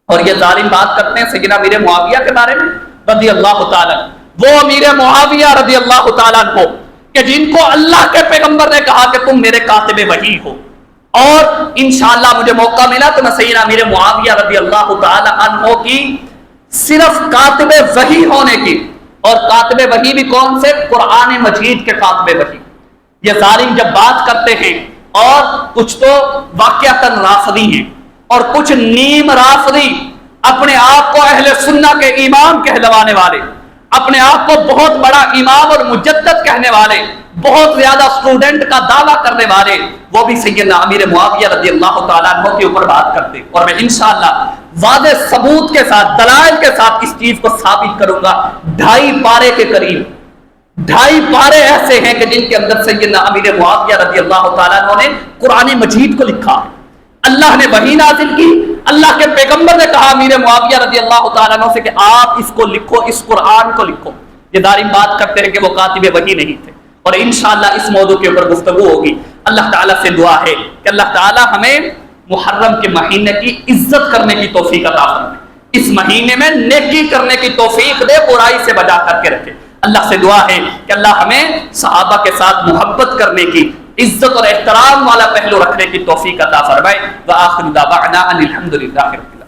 اور یہ ظالم بات کرتے ہیں سیدنا امیر معاویہ کے بارے میں رضی اللہ تعالیٰ، وہ امیر معاویہ رضی اللہ تعالیٰ عنہ کہ جن کو اللہ کے پیغمبر نے کہا کہ تم میرے کاتب وحی ہو، اور انشاءاللہ مجھے موقع ملا تو میں سیدنا امیر معاویہ رضی اللہ تعالیٰ عنہ کی صرف کاتب وحی ہونے کی، اور کاتب وحی بھی کون سے؟ قرآن مجید کے کاتب وحی۔ یہ ظالم جب بات کرتے ہیں، اور کچھ تو واقعتاً رافضی ہیں اور کچھ نیم رافضی، اپنے آپ کو اہل سنہ کے امام کہلوانے والے، اپنے آپ کو بہت بڑا امام اور مجدد کہنے والے، بہت زیادہ اسٹوڈنٹ کا دعویٰ کرنے والے، وہ بھی سیدنا امیر معاویہ رضی اللہ تعالیٰ عنہ کے اوپر بات کرتے ہیں۔ اور میں انشاءاللہ واضح ثبوت کے ساتھ، دلائل کے ساتھ اس چیز کو ثابت کروں گا۔ 2.5 پارے کے قریب 2.5 پارے ایسے ہیں کہ جن کے اندر سیدنا امیر معاویہ رضی اللہ تعالیٰ عنہ نے قرآن مجید کو لکھا ہے، اللہ نے وحی نازل کی، اللہ کے پیغمبر نے کہا امیر معاویہ رضی اللہ تعالیٰ عنہ سے کہ آپ اس کو لکھو، اس قرآن کو لکھو۔ یہ ظالم بات کرتے ہیں کہ وہ کاتب وحی نہیں تھے، اور انشاءاللہ اس موضوع کے اوپر گفتگو ہوگی۔ اللہ تعالیٰ سے دعا ہے کہ اللہ تعالیٰ ہمیں محرم کے مہینے کی عزت کرنے کی توفیق عطا فرمائے، اس مہینے میں نیکی کرنے کی توفیق دے، برائی سے بچا کر کے رکھے۔ اللہ سے دعا ہے کہ اللہ ہمیں صحابہ کے ساتھ محبت کرنے کی، عزت اور احترام والا پہلو رکھنے کی توفیق عطا فرمائے۔ وآخر دعوانا ان الحمد للہ رب العالمین۔